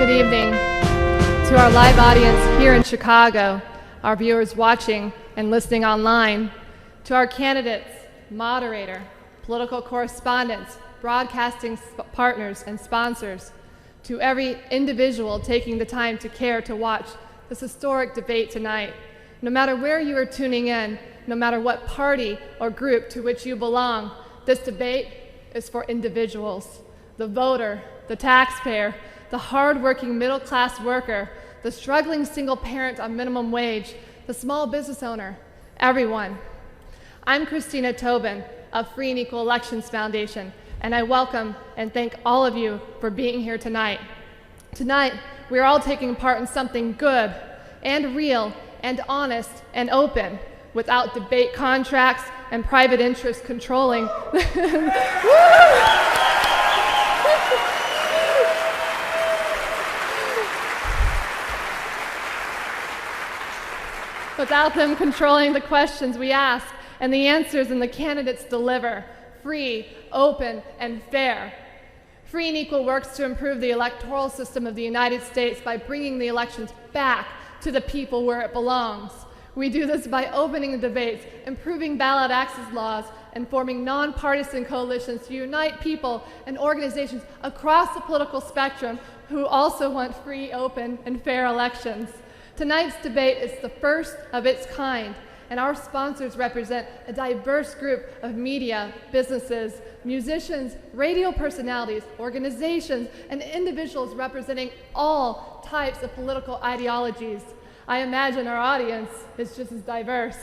good evening to our live audience here in Chicago, our viewers watching and listening online, to our candidates, moderator, political correspondents, broadcasting partners and sponsors, to every individual taking the time to care to watch this historic debate tonight. No matter where you are tuning in, no matter what party or group to which you belong, this debate is for individuals. The voter, the taxpayer, the hard-working middle-class worker, the struggling single parent on minimum wage, the small business owner, everyone. I'm Christina Tobin of Free and Equal Elections Foundation, and I welcome and thank all of you for being here tonight. Tonight, we are all taking part in something good and real and honest and open, without debate contracts and private interests controlling. Without them controlling the questions we ask and the answers and the candidates deliver, free, open, and fair. Free and Equal works to improve the electoral system of the United States by bringing the elections back to the people where it belongs. We do this by opening the debates, improving ballot access laws, and forming nonpartisan coalitions to unite people and organizations across the political spectrum who also want free, open, and fair elections. Tonight's debate is the first of its kind, and our sponsors represent a diverse group of media, businesses, musicians, radio personalities, organizations, and individuals representing all types of political ideologies. I imagine our audience is just as diverse.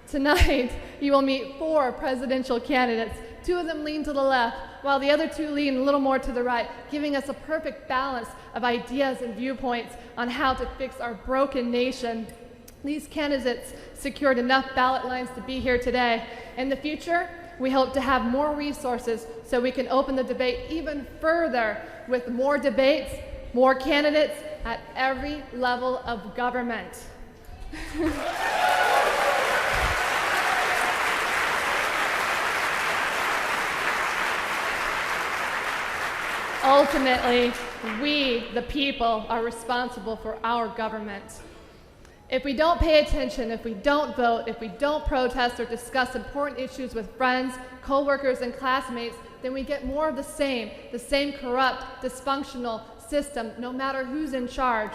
Tonight, you will meet 4 presidential candidates. 2 of them lean to the left, while the other 2 lean a little more to the right, giving us a perfect balance of ideas and viewpoints on how to fix our broken nation. These candidates secured enough ballot lines to be here today. In the future, we hope to have more resources so we can open the debate even further with more debates, more candidates at every level of government. Ultimately, we, the people, are responsible for our government. If we don't pay attention, if we don't vote, if we don't protest or discuss important issues with friends, co-workers, and classmates, then we get more of the same corrupt, dysfunctional system, no matter who's in charge.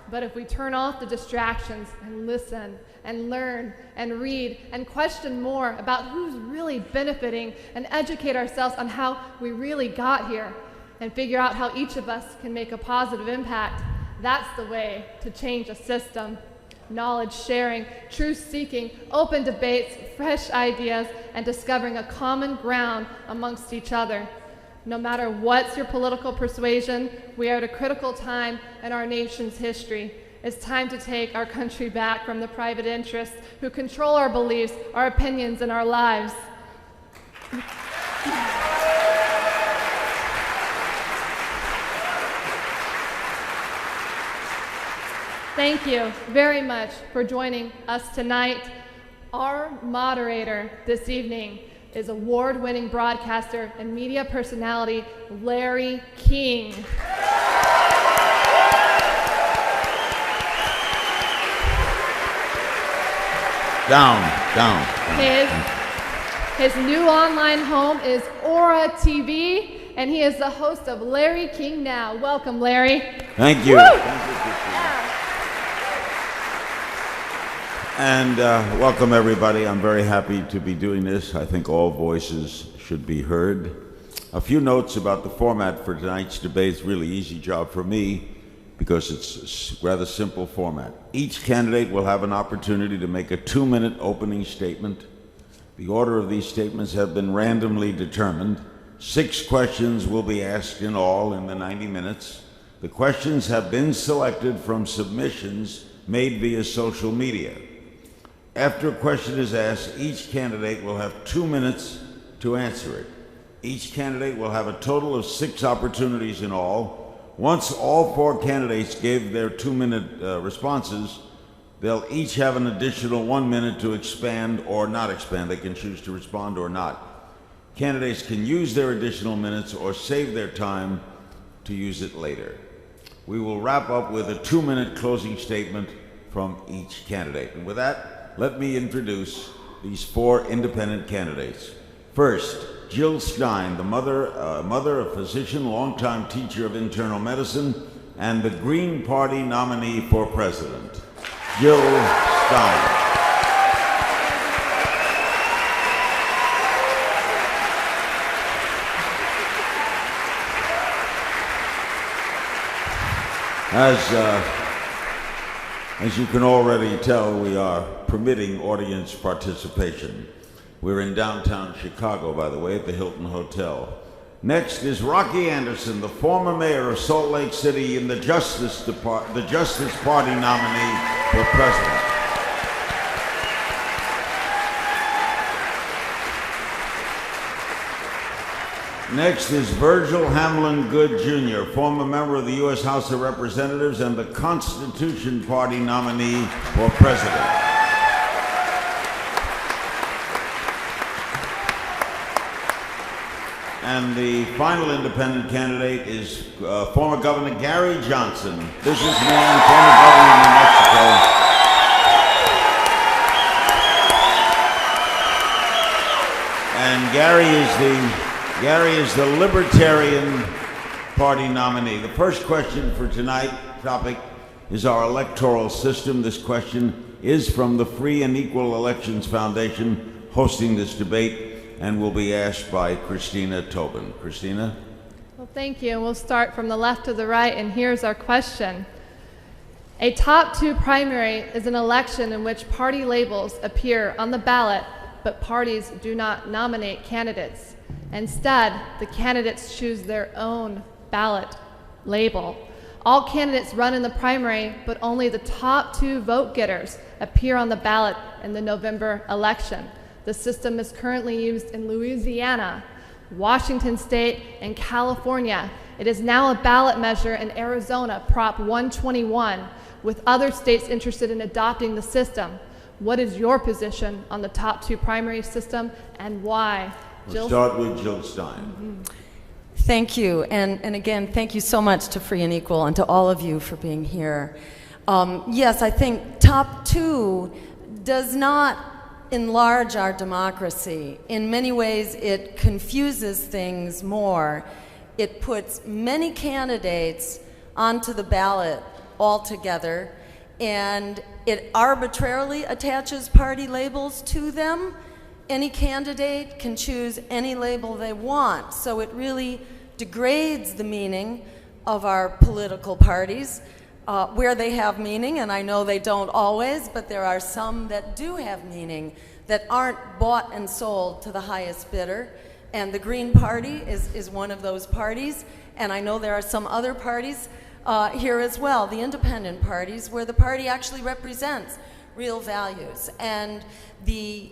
But if we turn off the distractions and listen and learn and read and question more about who's really benefiting and educate ourselves on how we really got here and figure out how each of us can make a positive impact, that's the way to change a system. Knowledge sharing, truth seeking, open debates, fresh ideas, and discovering a common ground amongst each other. No matter what's your political persuasion, we are at a critical time in our nation's history. It's time to take our country back from the private interests who control our beliefs, our opinions, and our lives. Thank you very much for joining us tonight. Our moderator this evening is award-winning broadcaster and media personality, Larry King. Down. His new online home is Aura TV, and he is the host of Larry King Now. Welcome, Larry. Thank you. And welcome, everybody. I'm very happy to be doing this. I think all voices should be heard. A few notes about the format for tonight's debate. It's a really easy job for me because it's a rather simple format. Each candidate will have an opportunity to make a 2-minute opening statement. The order of these statements have been randomly determined. 6 questions will be asked in all in the 90 minutes. The questions have been selected from submissions made via social media. After a question is asked, each candidate will have 2 minutes to answer it. Each candidate will have a total of 6 opportunities in all. Once all 4 candidates gave their 2-minute responses, they'll each have an additional 1 minute to expand or not expand. They can choose to respond or not. Candidates can use their additional minutes or save their time to use it later. We will wrap up with a 2-minute closing statement from each candidate. And with that, let me introduce these 4 independent candidates. First, Jill Stein, the mother, a physician, longtime teacher of internal medicine, and the Green Party nominee for president. Jill Stein. As you can already tell, we are permitting audience participation. We're in downtown Chicago, by the way, at the Hilton Hotel. Next is Rocky Anderson, the former mayor of Salt Lake City and the Justice Party nominee for president. Next is Virgil Goode Jr., former member of the U.S. House of Representatives and the Constitution Party nominee for president. And the final independent candidate is former Governor Gary Johnson, businessman, former governor of New Mexico. And Gary is the Libertarian Party nominee. The first question for tonight's topic is our electoral system. This question is from the Free and Equal Elections Foundation, hosting this debate, and will be asked by Christina Tobin. Christina? Well, thank you. We'll start from the left to the right, and here's our question. A top 2 primary is an election in which party labels appear on the ballot, but parties do not nominate candidates. Instead, the candidates choose their own ballot label. All candidates run in the primary, but only the top 2 vote getters appear on the ballot in the November election. The system is currently used in Louisiana, Washington State, and California. It is now a ballot measure in Arizona, Prop 121, with other states interested in adopting the system. What is your position on the top 2 primary system, and why? We'll start with Jill Stein. Mm-hmm. Thank you, and again, thank you so much to Free and Equal and to all of you for being here. Yes, I think top 2 does not enlarge our democracy. In many ways, it confuses things more. It puts many candidates onto the ballot altogether, and it arbitrarily attaches party labels to them. Any candidate can choose any label they want, so it really degrades the meaning of our political parties where they have meaning, and I know they don't always, but there are some that do have meaning that aren't bought and sold to the highest bidder, and the Green Party is one of those parties, and I know there are some other parties here as well, the independent parties, where the party actually represents real values, and the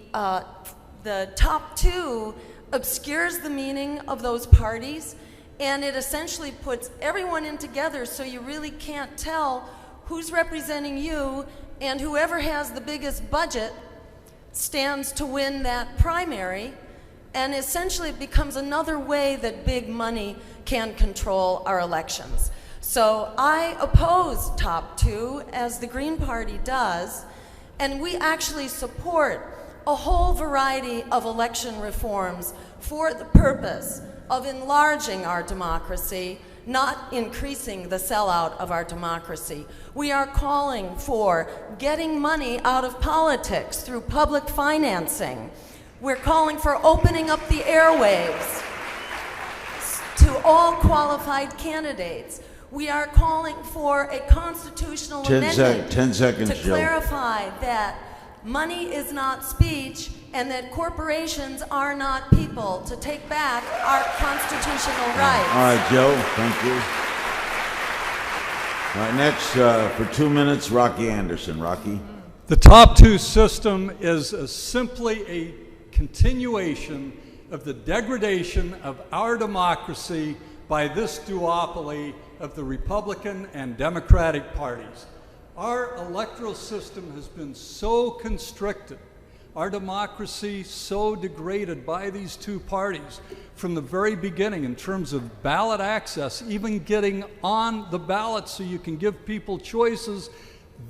top 2 obscures the meaning of those parties, and it essentially puts everyone in together so you really can't tell who's representing you, and whoever has the biggest budget stands to win that primary, and essentially it becomes another way that big money can control our elections. So I oppose top 2, as the Green Party does, and we actually support a whole variety of election reforms for the purpose of enlarging our democracy, not increasing the sellout of our democracy. We are calling for getting money out of politics through public financing. We're calling for opening up the airwaves to all qualified candidates. We are calling for a constitutional amendment 10 seconds, to Jill. clarify that money is not speech, and that corporations are not people, to take back our constitutional rights. All right, Joe, thank you. All right, next, for 2 minutes, Rocky Anderson. Rocky? The top 2 system is simply a continuation of the degradation of our democracy by this duopoly of the Republican and Democratic parties. Our electoral system has been so constricted. our democracy so degraded by these two parties from the very beginning in terms of ballot access, even getting on the ballot so you can give people choices.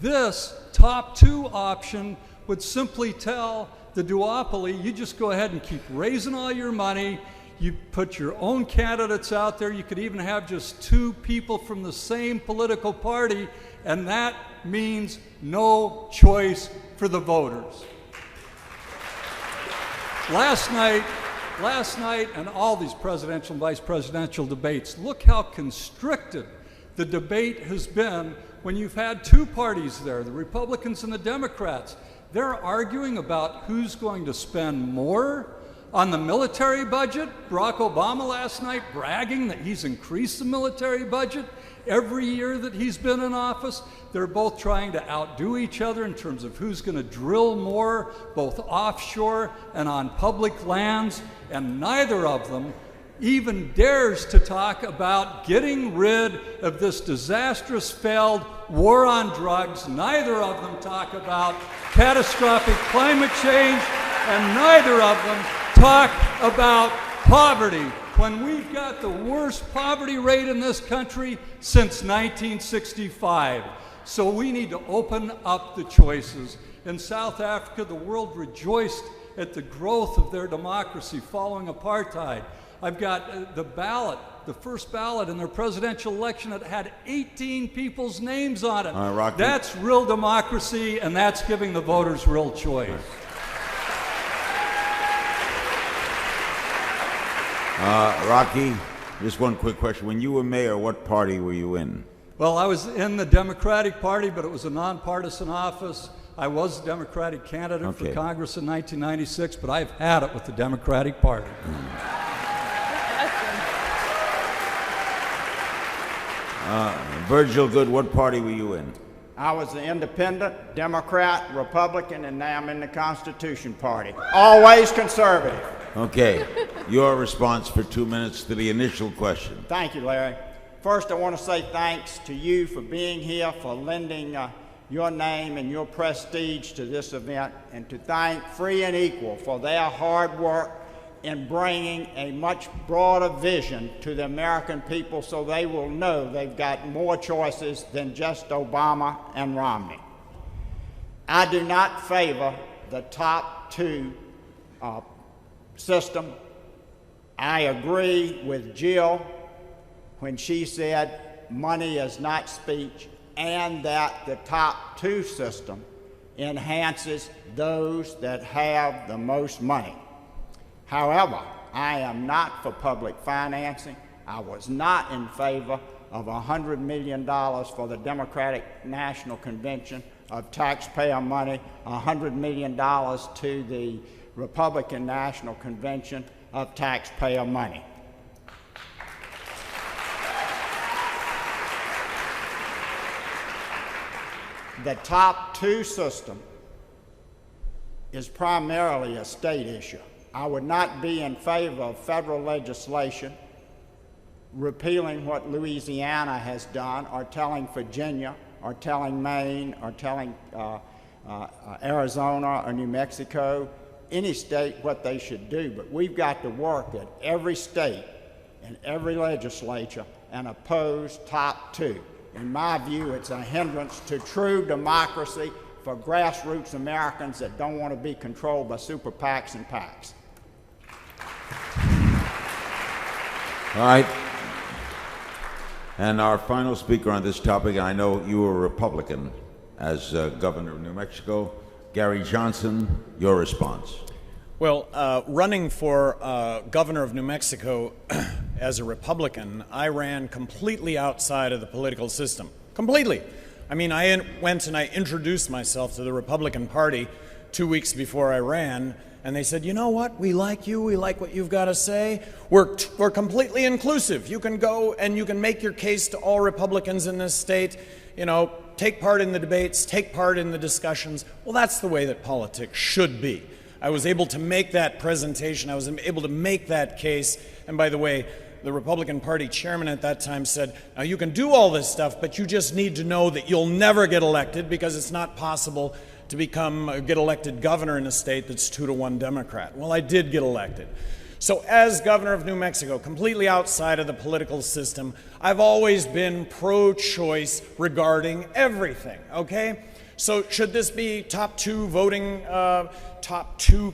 This top two option would simply tell the duopoly, you just go ahead and keep raising all your money. You put your own candidates out there. You could even have just two people from the same political party, and that means no choice for the voters. Last night, and all these presidential and vice presidential debates, look how constricted the debate has been when you've had two parties there, the Republicans and the Democrats. They're arguing about who's going to spend more on the military budget. Barack Obama last night bragging that he's increased the military budget every year that he's been in office. They're both trying to outdo each other in terms of who's going to drill more, both offshore and on public lands, and neither of them even dares to talk about getting rid of this disastrous failed war on drugs. Neither of them talk about catastrophic climate change, and neither of them talk about poverty, when we've got the worst poverty rate in this country since 1965. So we need to open up the choices. In South Africa, the world rejoiced at the growth of their democracy following apartheid. I've got the ballot, the first ballot in their presidential election that had 18 people's names on it. Rocky. That's real democracy, and that's giving the voters real choice. Rocky, just one quick question. When you were mayor, what party were you in? Well, I was in the Democratic Party, but it was a nonpartisan office. I was a Democratic candidate for Congress in 1996, but I've had it with the Democratic Party. Virgil Goode, what party were you in? I was an independent, Democrat, Republican, and now I'm in the Constitution Party. Always conservative. Okay, your response for 2 minutes to the initial question. Thank you, Larry. First, I want to say thanks to you for being here, for lending your name and your prestige to this event, and to thank Free and Equal for their hard work in bringing a much broader vision to the American people so they will know they've got more choices than just Obama and Romney. I do not favor the top two system. I agree with Jill when she said money is not speech, and that the top two system enhances those that have the most money. However, I am not for public financing. I was not in favor of $100 million for the Democratic National Convention of taxpayer money, $100 million to the Republican National Convention of taxpayer money. The top two system is primarily a state issue. I would not be in favor of federal legislation repealing what Louisiana has done, or telling Virginia, or telling Maine, or telling Arizona or New Mexico, any state, what they should do. But we've got to work at every state and every legislature and oppose top two. In my view, it's a hindrance to true democracy for grassroots Americans that don't want to be controlled by super PACs and PACs. All right. And our final speaker on this topic, and I know you were a Republican as governor of New Mexico, Gary Johnson, your response. Well, running for governor of New Mexico as a Republican, I ran completely outside of the political system. Completely. I mean, I went and I introduced myself to the Republican Party 2 weeks before I ran, and they said, you know what, we like you, we like what you've got to say, we're completely inclusive. You can go and you can make your case to all Republicans in this state, you know, take part in the debates, take part in the discussions. Well, that's the way that politics should be. I was able to make that presentation, I was able to make that case, and by the way, the Republican Party chairman at that time said, now you can do all this stuff, but you just need to know that you'll never get elected because it's not possible to get elected governor in a state that's 2-to-1 Democrat. Well, I did get elected. So as governor of New Mexico, completely outside of the political system, I've always been pro-choice regarding everything, okay? So should this be top two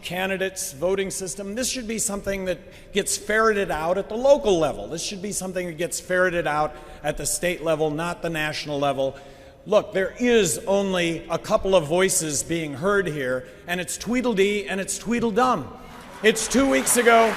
candidates voting system? This should be something that gets ferreted out at the local level. This should be something that gets ferreted out at the state level, not the national level. Look, there is only a couple of voices being heard here, and it's Tweedledee and it's Tweedledum. It's 2 weeks ago.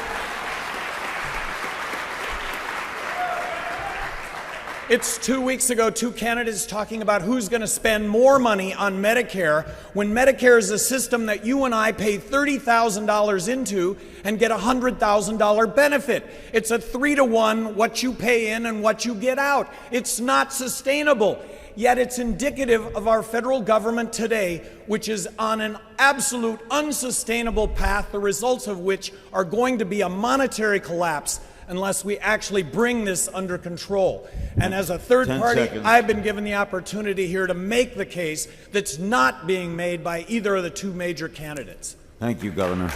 It's 2 weeks ago, two candidates talking about who's going to spend more money on Medicare when Medicare is a system that you and I pay $30,000 into and get a $100,000 benefit. It's a 3-to-1 what you pay in and what you get out. It's not sustainable. Yet it's indicative of our federal government today, which is on an absolute unsustainable path, the results of which are going to be a monetary collapse unless we actually bring this under control. And as a third party, I've been given the opportunity here to make the case that's not being made by either of the two major candidates. Thank you, Governor.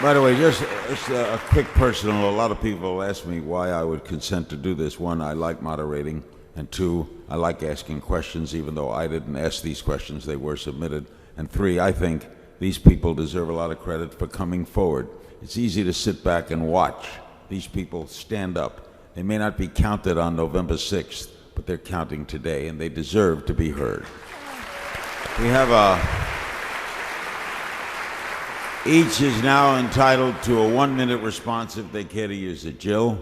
By the way, just a quick personal, a lot of people ask me why I would consent to do this. One, I like moderating, and two, I like asking questions, even though I didn't ask these questions, they were submitted. And three, I think these people deserve a lot of credit for coming forward. It's easy to sit back and watch these people stand up. They may not be counted on November 6th, but they're counting today, and they deserve to be heard. We have each is now entitled to a 1-minute response if they care to use it. Jill?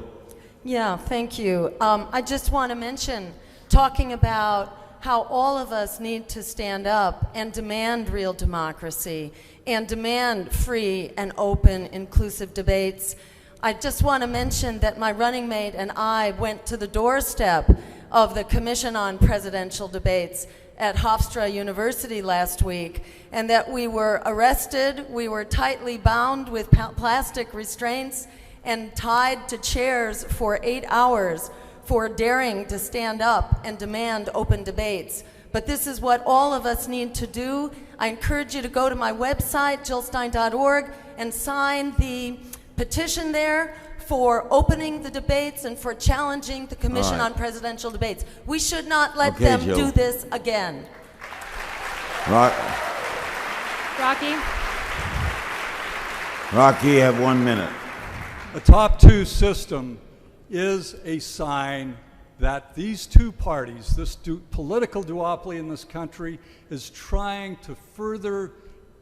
Yeah, thank you. I just want to mention, talking about how all of us need to stand up and demand real democracy and demand free and open, inclusive debates. I just want to mention that my running mate and I went to the doorstep of the Commission on Presidential Debates at Hofstra University last week, and that we were arrested, we were tightly bound with plastic restraints and tied to chairs for 8 hours for daring to stand up and demand open debates. But this is what all of us need to do. I encourage you to go to my website, jillstein.org, and sign the petition there for opening the debates and for challenging the Commission on Presidential Debates. We should not let them Jill. do this again. Rocky? Rocky, you have 1 minute. A top two system is a sign that these two parties, this political duopoly in this country, is trying to further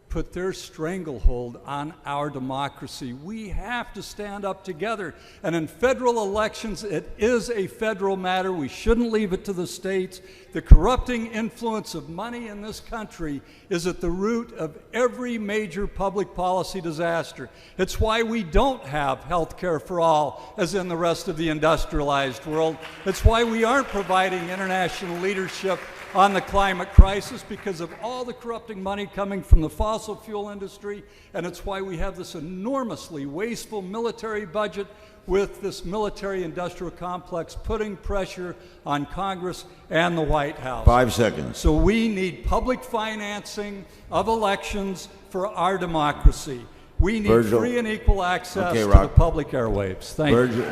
put their stranglehold on our democracy. We have to stand up together. And in federal elections, it is a federal matter. We shouldn't leave it to the states. The corrupting influence of money in this country is at the root of every major public policy disaster. It's why we don't have health care for all, as in the rest of the industrialized world. It's why we aren't providing international leadership on the climate crisis, because of all the corrupting money coming from the fossil fuel industry, and it's why we have this enormously wasteful military budget with this military-industrial complex putting pressure on Congress and the White House. 5 seconds. So we need public financing of elections for our democracy. We need Virgil. free and equal access to Rock. the public airwaves. Thank you.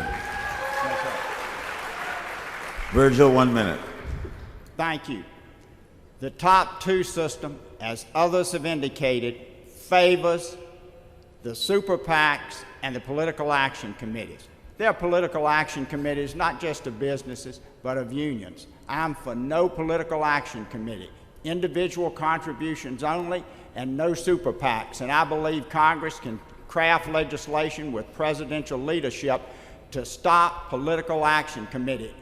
Virgil, 1 minute. Thank you. The top two system, as others have indicated, favors the super PACs and the political action committees. They're political action committees not just of businesses, but of unions. I'm for no political action committee, individual contributions only, and no super PACs. And I believe Congress can craft legislation with presidential leadership to stop political action committees.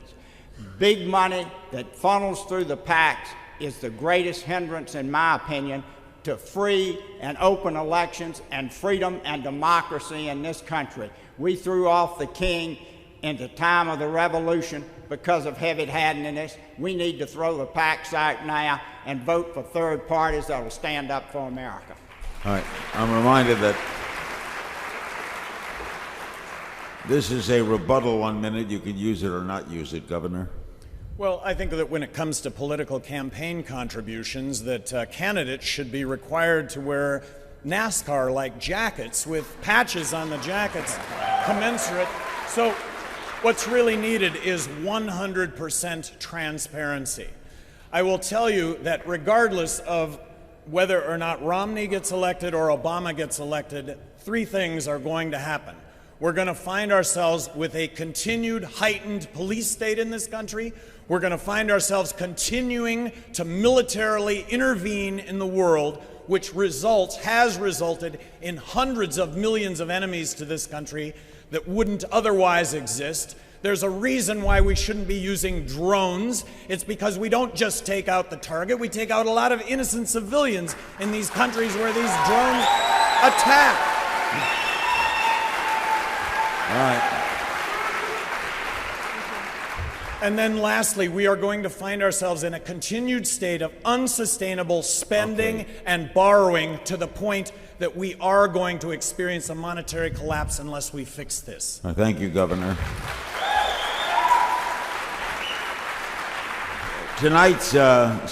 Big money that funnels through the PACs is the greatest hindrance, in my opinion, to free and open elections and freedom and democracy in this country. We threw off the king in the time of the revolution because of heavy-handedness. We need to throw the PACs out now and vote for third parties that will stand up for America. All right. I'm reminded that this is a rebuttal 1 minute. You can use it or not use it, Governor. Well, I think that when it comes to political campaign contributions, that candidates should be required to wear NASCAR-like jackets with patches on the jackets commensurate. So what's really needed is 100% transparency. I will tell you that regardless of whether or not Romney gets elected or Obama gets elected, three things are going to happen. We're going to find ourselves with a continued heightened police state in this country. We're going to find ourselves continuing to militarily intervene in the world, which has resulted in hundreds of millions of enemies to this country that wouldn't otherwise exist. There's a reason why we shouldn't be using drones. It's because we don't just take out the target, we take out a lot of innocent civilians in these countries where these drones attack. All right. And then lastly, we are going to find ourselves in a continued state of unsustainable spending and borrowing to the point that we are going to experience a monetary collapse unless we fix this. Thank you, Governor. Tonight's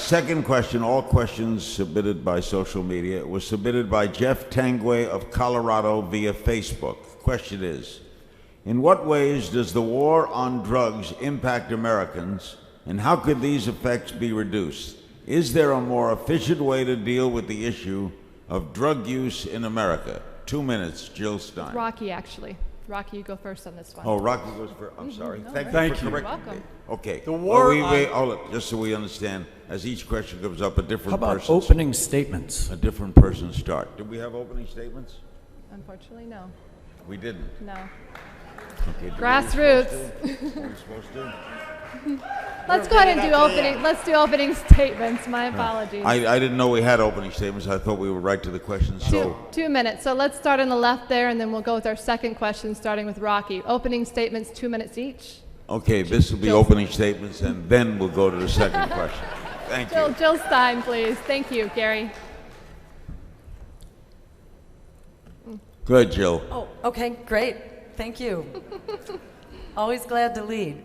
second question, all questions submitted by social media, was submitted by Jeff Tangway of Colorado via Facebook. The question is, in what ways does the war on drugs impact Americans, and how could these effects be reduced? Is there a more efficient way to deal with the issue of drug use in America? 2 minutes, Jill Stein. Rocky, actually. Rocky, you go first on this one. Oh, Rocky goes first. I'm sorry. No, Thank you Thank for you. correcting You're welcome. me. Okay. The war just so we understand, as each question comes up, a different How about person. opening statements? A different person start. Did we have opening statements? Unfortunately, no. We didn't. No. Okay, Grassroots. Were we supposed to? Let's go ahead and do opening. Let's do opening statements. My apologies. I didn't know we had opening statements. I thought we were right to the question. So 2 minutes. So let's start on the left there, and then we'll go with our second question, starting with Rocky. Opening statements, 2 minutes each. okay, this will be opening statements, and then we'll go to the second question. Thank you. Jill Stein, please. Thank you, Gary. Good, Jill. Oh, okay, great. Thank you. Always glad to lead.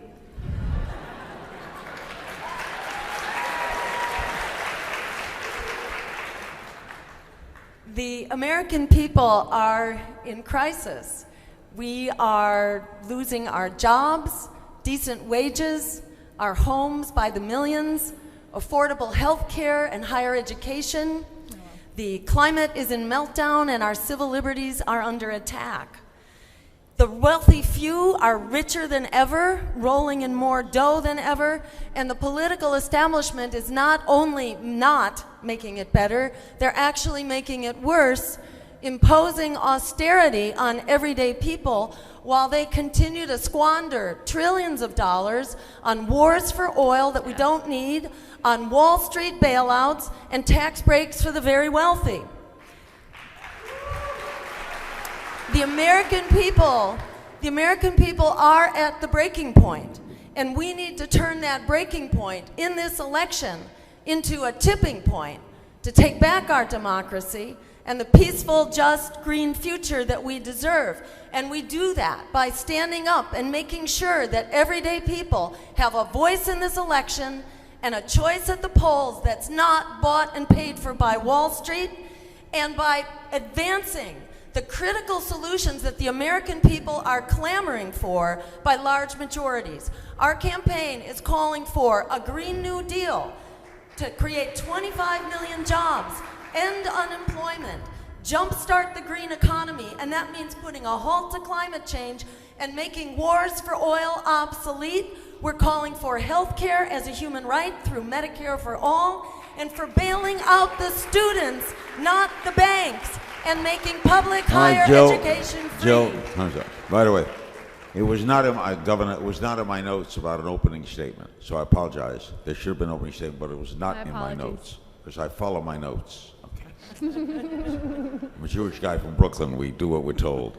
The American people are in crisis. We are losing our jobs, decent wages, our homes by the millions, affordable health care and higher education. The climate is in meltdown and our civil liberties are under attack. The wealthy few are richer than ever, rolling in more dough than ever, and the political establishment is not only not making it better, they're actually making it worse, imposing austerity on everyday people while they continue to squander trillions of dollars on wars for oil that we don't need, on Wall Street bailouts, and tax breaks for the very wealthy. The American people are at the breaking point, and we need to turn that breaking point in this election into a tipping point to take back our democracy and the peaceful, just, green future that we deserve. And we do that by standing up and making sure that everyday people have a voice in this election and a choice at the polls that's not bought and paid for by Wall Street, and by advancing the critical solutions that the American people are clamoring for by large majorities. Our campaign is calling for a Green New Deal to create 25 million jobs, end unemployment, jumpstart the green economy, and that means putting a halt to climate change and making wars for oil obsolete. We're calling for health care as a human right through Medicare for all, and for bailing out the students, not the banks, and making public higher education free. Jill, I'm sorry. By the way, it was not in my Governor. It was not in my notes about an opening statement. So I apologize. There should have been an opening statement, but it was not in my notes because I follow my notes. Okay. I'm a Jewish guy from Brooklyn. We do what we're told.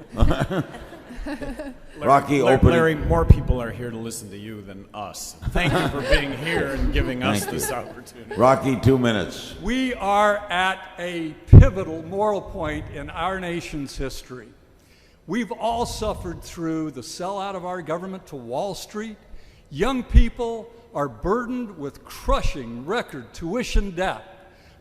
Rocky, opening. Larry, more people are here to listen to you than us. Thank you for being here and giving us this opportunity. Rocky, 2 minutes. We are at a pivotal moral point in our nation's history. We've all suffered through the sellout of our government to Wall Street. Young people are burdened with crushing record tuition debt.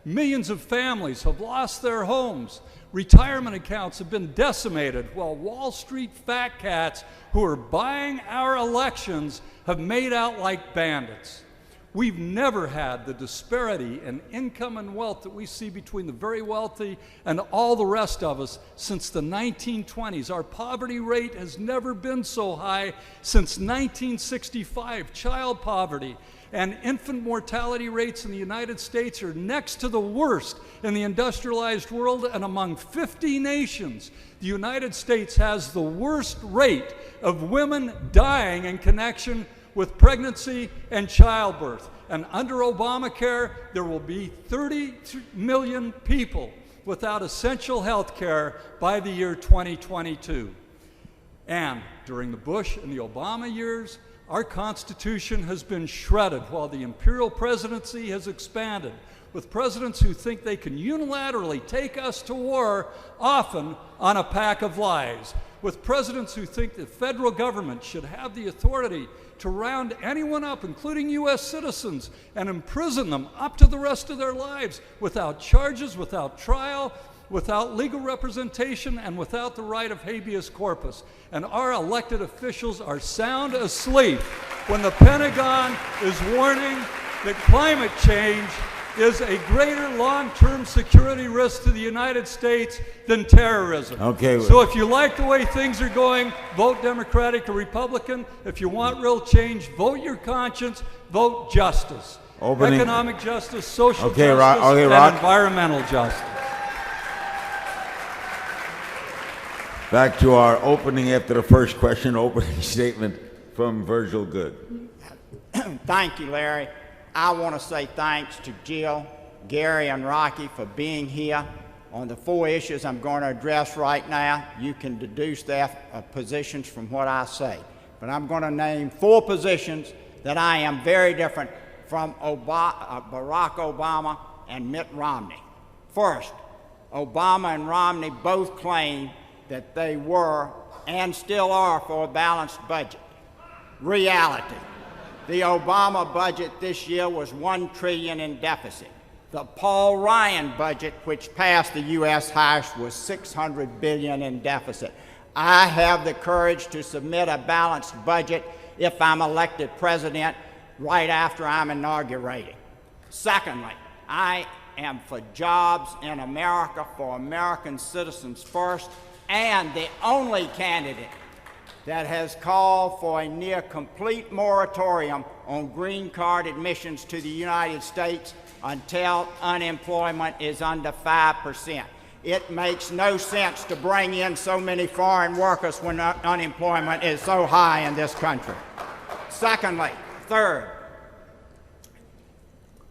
Millions of families have lost their homes. Retirement accounts have been decimated, while Wall Street fat cats who are buying our elections have made out like bandits. We've never had the disparity in income and wealth that we see between the very wealthy and all the rest of us since the 1920s. Our poverty rate has never been so high since 1965. Child poverty and infant mortality rates in the United States are next to the worst in the industrialized world, and among 50 nations, the United States has the worst rate of women dying in connection with pregnancy and childbirth. And under Obamacare, there will be 30 million people without essential health care by the year 2022. And during the Bush and the Obama years, our Constitution has been shredded while the imperial presidency has expanded, with presidents who think they can unilaterally take us to war, often on a pack of lies, with presidents who think the federal government should have the authority to round anyone up, including U.S. citizens, and imprison them up to the rest of their lives without charges, without trial, without legal representation, and without the right of habeas corpus. And our elected officials are sound asleep when the Pentagon is warning that climate change is a greater long-term security risk to the United States than terrorism. Okay. So if you like the way things are going, vote Democratic or Republican. If you want real change, vote your conscience, vote justice. Economic justice, social justice, and environmental justice. Back to our opening after the first question, opening statement from Virgil Goode. Thank you, Larry. I want to say thanks to Jill, Gary, and Rocky for being here. On the 4 issues I'm going to address right now, you can deduce their positions from what I say. But I'm going to name 4 positions that I am very different from Barack Obama and Mitt Romney. First, Obama and Romney both claim that they were and still are for a balanced budget. Reality. The Obama budget this year was $1 trillion in deficit. The Paul Ryan budget, which passed the U.S. House, was $600 billion in deficit. I have the courage to submit a balanced budget if I'm elected president right after I'm inaugurated. Secondly, I am for jobs in America, for American citizens first, and the only candidate that has called for a near complete moratorium on green card admissions to the United States until unemployment is under 5%. It makes no sense to bring in so many foreign workers when unemployment is so high in this country. Secondly, third,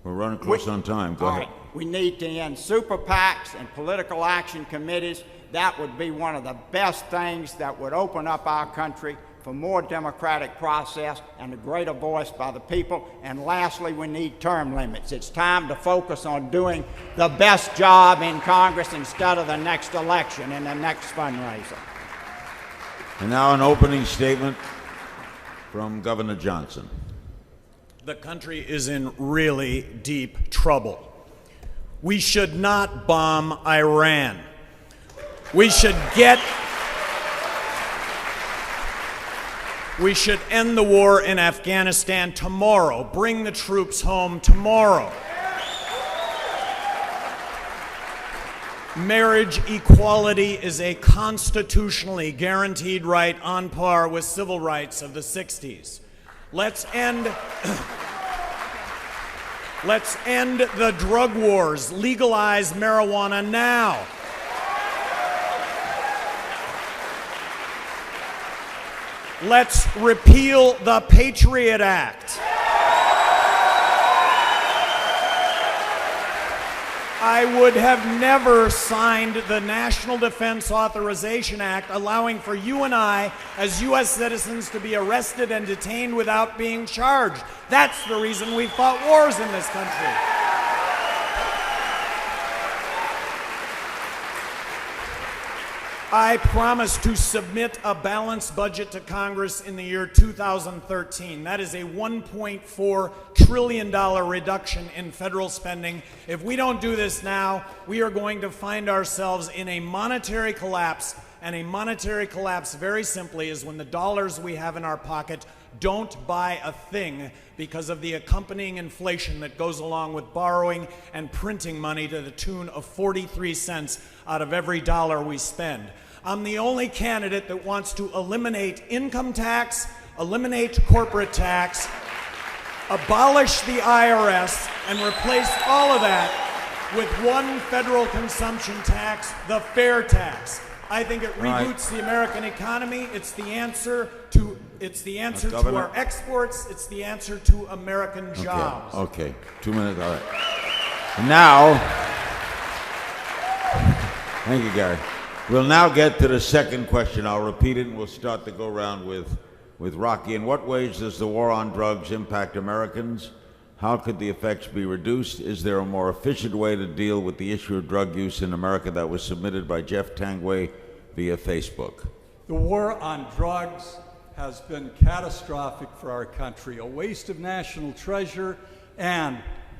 we're running close on time. Go ahead. We need to end super PACs and political action committees. That would be one of the best things that would open up our country for more democratic process and a greater voice by the people. And lastly, we need term limits. It's time to focus on doing the best job in Congress instead of the next election and the next fundraiser. And now an opening statement from Governor Johnson. The country is in really deep trouble. We should not bomb Iran. We should end the war in Afghanistan tomorrow. Bring the troops home tomorrow. Marriage equality is a constitutionally guaranteed right on par with civil rights of the 60s. Let's end the drug wars. Legalize marijuana now. Let's repeal the Patriot Act. I would have never signed the National Defense Authorization Act, allowing for you and I, as U.S. citizens, to be arrested and detained without being charged. That's the reason we fought wars in this country. I promise to submit a balanced budget to Congress in the year 2013. That is a $1.4 trillion reduction in federal spending. If we don't do this now, we are going to find ourselves in a monetary collapse. And a monetary collapse, very simply, is when the dollars we have in our pocket don't buy a thing because of the accompanying inflation that goes along with borrowing and printing money to the tune of 43 cents out of every dollar we spend. I'm the only candidate that wants to eliminate income tax, eliminate corporate tax, abolish the IRS, and replace all of that with one federal consumption tax, the fair tax. I think it reboots the American economy. It's the answer to our exports. It's the answer to American jobs. Okay, 2 minutes. All right. Now, thank you, Gary. We'll now get to the second question. I'll repeat it, and we'll start the go-round with Rocky. In what ways does the war on drugs impact Americans? How could the effects be reduced? Is there a more efficient way to deal with the issue of drug use in America that was submitted by Jeff Tangway via Facebook? The war on drugs has been catastrophic for our country, a waste of national treasure and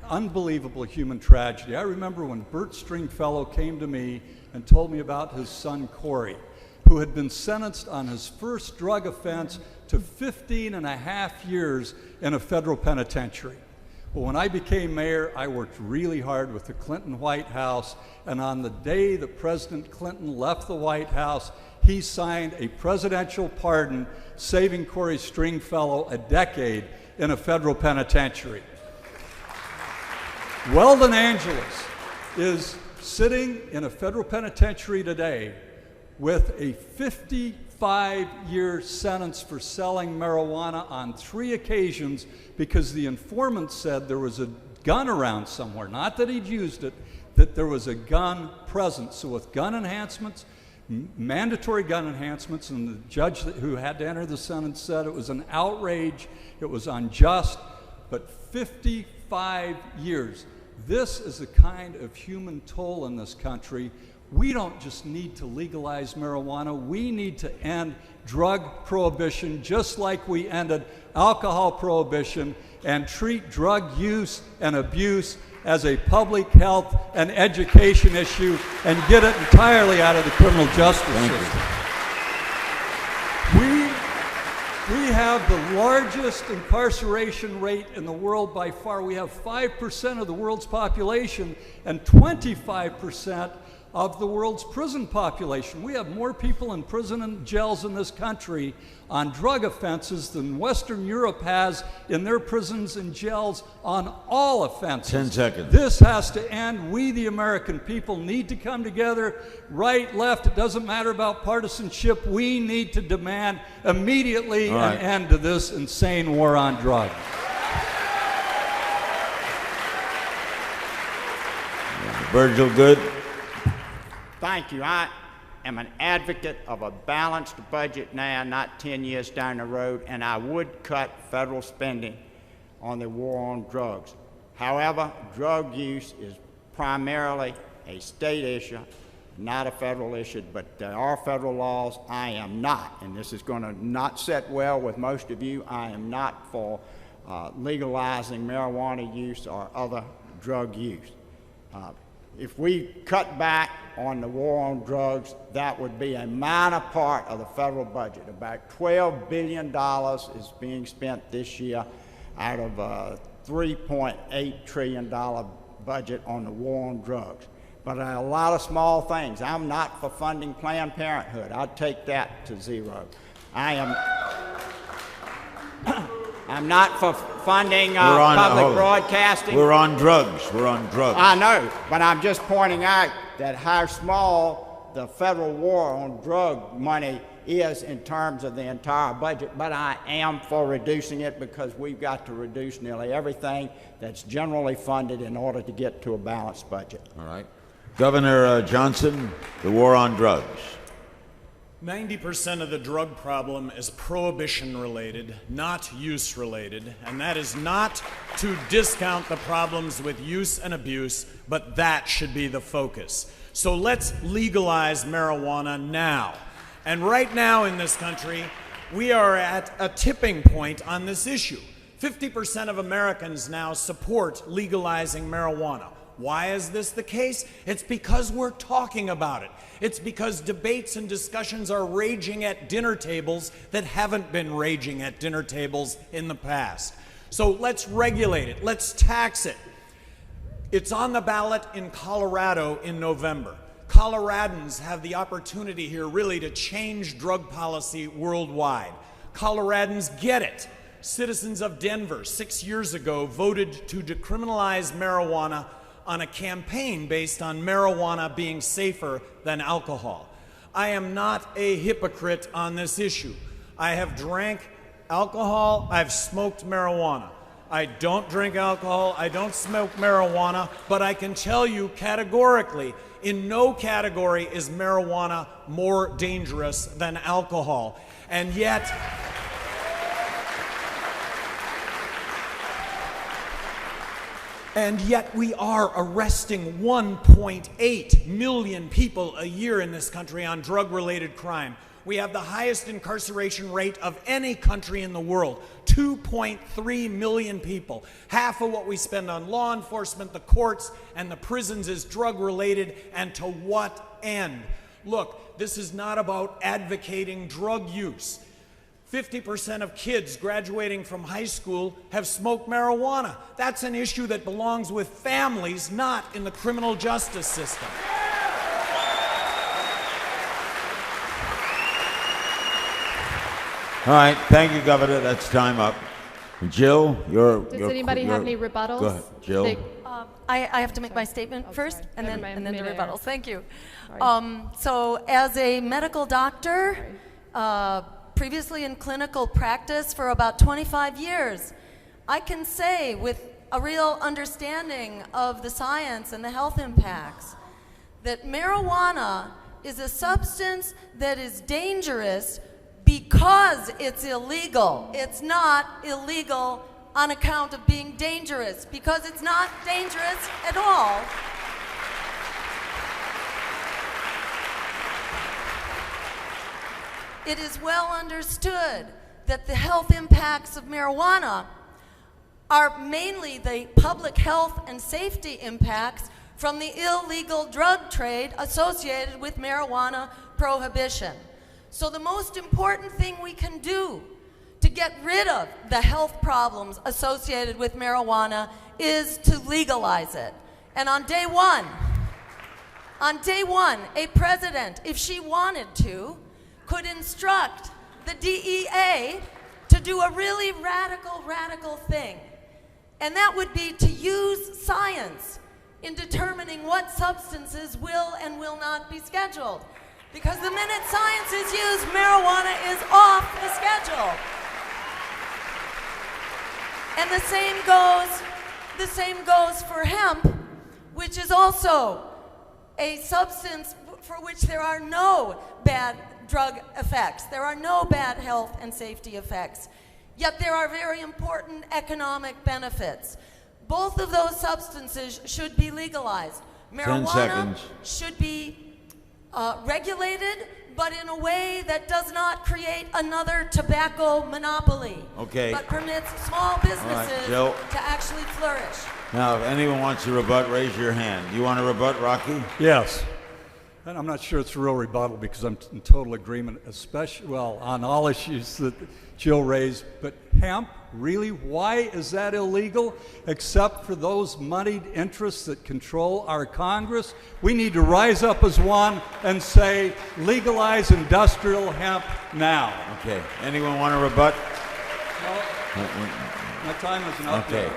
unbelievable human tragedy. I remember when Bert Stringfellow came to me and told me about his son Corey, who had been sentenced on his first drug offense to 15.5 years in a federal penitentiary. Well, when I became mayor, I worked really hard with the Clinton White House, and on the day that President Clinton left the White House, he signed a presidential pardon, saving Corey Stringfellow a decade in a federal penitentiary. Weldon Angeles is sitting in a federal penitentiary today with a 55-year sentence for selling marijuana on 3 occasions because the informant said there was a gun around somewhere, not that he'd used it, that there was a gun present. So with gun enhancements, mandatory gun enhancements, and the judge who had to enter the sentence said it was an outrage, it was unjust, but 55 years. This is the kind of human toll in this country. We don't just need to legalize marijuana, we need to end drug prohibition just like we ended alcohol prohibition, and treat drug use and abuse as a public health and education issue and get it entirely out of the criminal justice system. We have the largest incarceration rate in the world by far. We have 5% of the world's population and 25% of the world's prison population. We have more people in prison and jails in this country on drug offenses than Western Europe has in their prisons and jails on all offenses. 10 seconds. This has to end. We, the American people, need to come together, right, left, it doesn't matter about partisanship. We need to demand immediately an end to this insane war on drugs. Virgil Goode. Thank you. I am an advocate of a balanced budget now, not 10 years down the road, and I would cut federal spending on the war on drugs. However, drug use is primarily a state issue, not a federal issue, but there are federal laws. I am not, and this is going to not sit well with most of you, I am not for legalizing marijuana use or other drug use. If we cut back on the war on drugs, that would be a minor part of the federal budget. About $12 billion is being spent this year out of a $3.8 trillion budget on the war on drugs. But a lot of small things. I'm not for funding Planned Parenthood. I'd take that to zero. I'm not for funding public broadcasting. We're on drugs. We're on drugs. I know, but I'm just pointing out that how small the federal war on drug money is in terms of the entire budget, but I am for reducing it because we've got to reduce nearly everything that's generally funded in order to get to a balanced budget. All right. Governor Johnson, the war on drugs. 90% of the drug problem is prohibition-related, not use-related, and that is not to discount the problems with use and abuse, but that should be the focus. So let's legalize marijuana now. And right now in this country, we are at a tipping point on this issue. 50% of Americans now support legalizing marijuana. Why is this the case? It's because we're talking about it. It's because debates and discussions are raging at dinner tables that haven't been raging at dinner tables in the past. So let's regulate it. Let's tax it. It's on the ballot in Colorado in November. Coloradans have the opportunity here really to change drug policy worldwide. Coloradans get it. Citizens of Denver 6 years ago voted to decriminalize marijuana on a campaign based on marijuana being safer than alcohol. I am not a hypocrite on this issue. I have drank alcohol, I've smoked marijuana. I don't drink alcohol, I don't smoke marijuana, but I can tell you categorically, in no category is marijuana more dangerous than alcohol. And yet, we are arresting 1.8 million people a year in this country on drug-related crime. We have the highest incarceration rate of any country in the world, 2.3 million people. Half of what we spend on law enforcement, the courts, and the prisons is drug-related, and to what end? Look, this is not about advocating drug use. 50% of kids graduating from high school have smoked marijuana. That's an issue that belongs with families, not in the criminal justice system. All right, thank you, Governor. That's time up. Jill, Does anybody have any rebuttals? Go ahead, Jill. I have to make my statement first, sorry. and then the rebuttals. Thank you. Sorry. So, as a medical doctor, previously in clinical practice for about 25 years, I can say with a real understanding of the science and the health impacts that marijuana is a substance that is dangerous because it's illegal. It's not illegal on account of being dangerous, because it's not dangerous at all. It is well understood that the health impacts of marijuana are mainly the public health and safety impacts from the illegal drug trade associated with marijuana prohibition. So the most important thing we can do to get rid of the health problems associated with marijuana is to legalize it. And on day one, a president, if she wanted to, could instruct the DEA to do a really radical thing. And that would be to use science in determining what substances will and will not be scheduled. Because the minute science is used, marijuana is off the schedule. And the same goes for hemp, which is also a substance for which there are no bad drug effects. There are no bad health and safety effects. Yet there are very important economic benefits. Both of those substances should be legalized. Marijuana should be regulated, but in a way that does not create another tobacco monopoly, but permits small businesses to actually flourish. Now, if anyone wants to rebut, raise your hand. You want to rebut, Rocky? Yes. And I'm not sure it's a real rebuttal because I'm in total agreement, especially, well, on all issues that Jill raised. But hemp, really, why is that illegal? Except for those moneyed interests that control our Congress. We need to rise up as one and say, legalize industrial hemp now. Okay. Anyone want to rebut? No. My time isn't up Okay.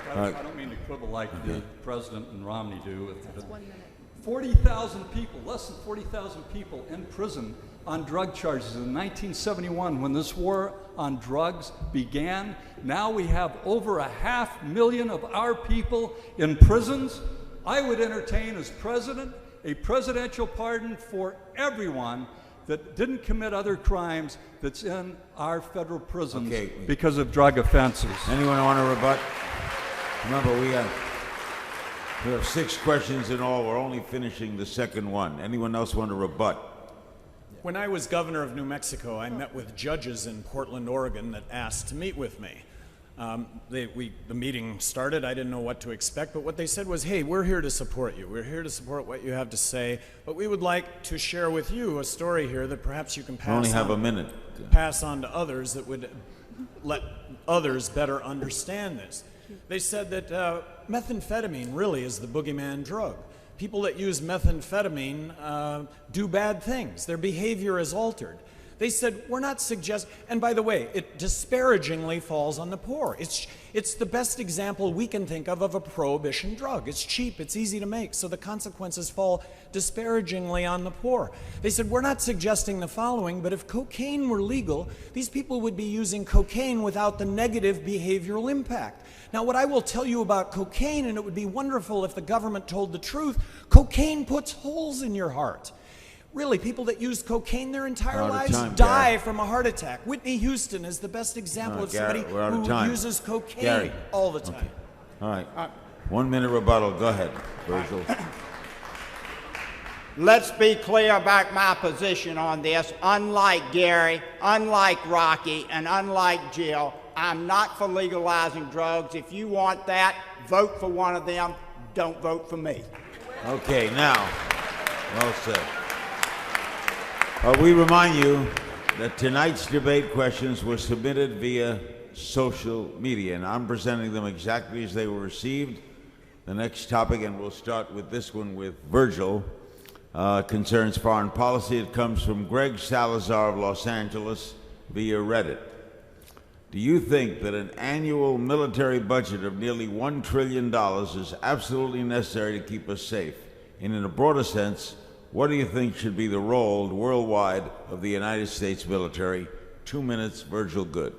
yet. I don't mean to quibble like the President and Romney do. That's 1 minute. 40,000 people, less than 40,000 people in prison on drug charges in 1971 when this war on drugs began. Now we have over 500,000 of our people in prisons. I would entertain as president a presidential pardon for everyone that didn't commit other crimes that's in our federal prisons because of drug offenses. Anyone want to rebut? Remember, we We have 6 questions in all. We're only finishing the second one. Anyone else want to rebut? When I was governor of New Mexico, I met with judges in Portland, Oregon that asked to meet with me. The meeting started. I didn't know what to expect, but what they said was, hey, we're here to support you. We're here to support what you have to say, but we would like to share with you a story here that perhaps you can pass on. We only have a minute. Pass on to others that would let others better understand this. They said that methamphetamine really is the boogeyman drug. People that use methamphetamine do bad things. Their behavior is altered. They said, we're not suggesting, and by the way, it disparagingly falls on the poor. It's the best example we can think of a prohibition drug. It's cheap, it's easy to make, so the consequences fall disparagingly on the poor. They said, we're not suggesting the following, but if cocaine were legal, these people would be using cocaine without the negative behavioral impact. Now, what I will tell you about cocaine, and it would be wonderful if the government told the truth, cocaine puts holes in your heart. Really, people that use cocaine their entire lives die from a heart attack. Whitney Houston is the best example of somebody who uses cocaine all the time. Okay. All right. 1 minute rebuttal. Go ahead, Virgil. Let's be clear about my position on this. Unlike Gary, unlike Rocky, and unlike Jill, I'm not for legalizing drugs. If you want that, vote for one of them. Don't vote for me. Okay, now, well said. We remind you that tonight's debate questions were submitted via social media, and I'm presenting them exactly as they were received. The next topic, and we'll start with this one with Virgil, concerns foreign policy. It comes from Greg Salazar of Los Angeles via Reddit. Do you think that an annual military budget of nearly $1 trillion is absolutely necessary to keep us safe? And in a broader sense, what do you think should be the role worldwide of the United States military? 2 minutes, Virgil Goode.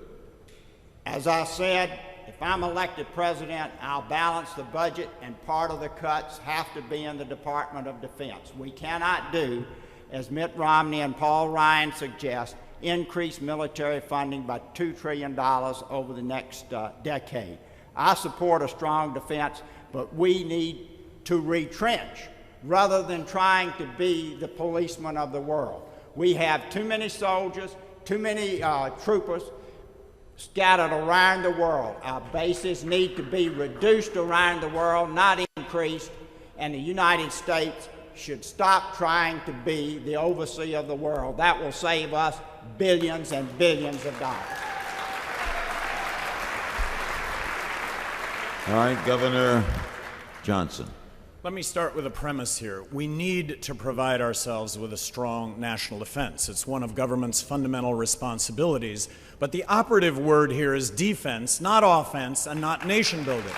As I said, if I'm elected president, I'll balance the budget, and part of the cuts have to be in the Department of Defense. We cannot do, as Mitt Romney and Paul Ryan suggest, increase military funding by $2 trillion over the next decade. I support a strong defense, but we need to retrench rather than trying to be the policeman of the world. We have too many soldiers, too many troopers scattered around the world. Our bases need to be reduced around the world, not increased, and the United States should stop trying to be the overseer of the world. That will save us billions and billions of dollars. All right, Governor Johnson. Let me start with a premise here. We need to provide ourselves with a strong national defense. It's one of government's fundamental responsibilities. But the operative word here is defense, not offense, and not nation building.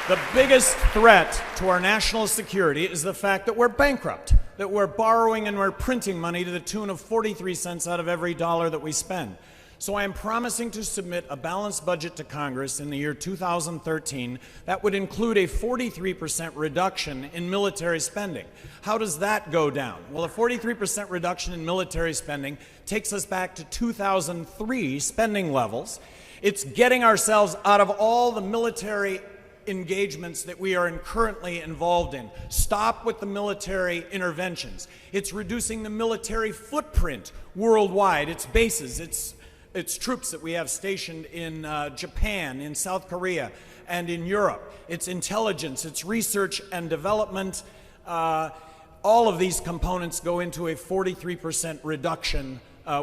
The biggest threat to our national security is the fact that we're bankrupt, that we're borrowing and we're printing money to the tune of 43 cents out of every dollar that we spend. So I am promising to submit a balanced budget to Congress in the year 2013 that would include a 43% reduction in military spending. How does that go down? Well, a 43% reduction in military spending takes us back to 2003 spending levels. It's getting ourselves out of all the military engagements that we are currently involved in. Stop with the military interventions. It's reducing the military footprint worldwide, its bases, its troops that we have stationed in Japan, in South Korea, and in Europe. Its intelligence, its research and development, all of these components go into a 43% reduction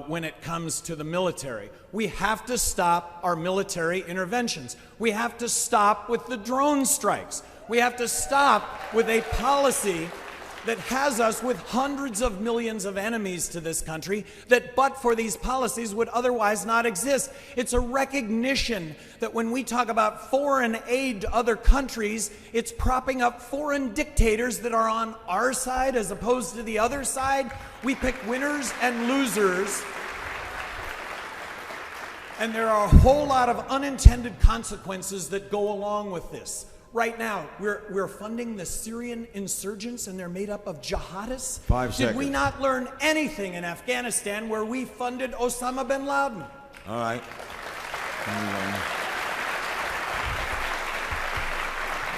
when it comes to the military. We have to stop our military interventions. We have to stop with the drone strikes. We have to stop with a policy that has us with hundreds of millions of enemies to this country that but for these policies would otherwise not exist. It's a recognition that when we talk about foreign aid to other countries, it's propping up foreign dictators that are on our side as opposed to the other side. We pick winners and losers, and there are a whole lot of unintended consequences that go along with this. Right now, we're funding the Syrian insurgents, and they're made up of jihadists. 5 seconds. Did we not learn anything in Afghanistan where we funded Osama bin Laden? All right.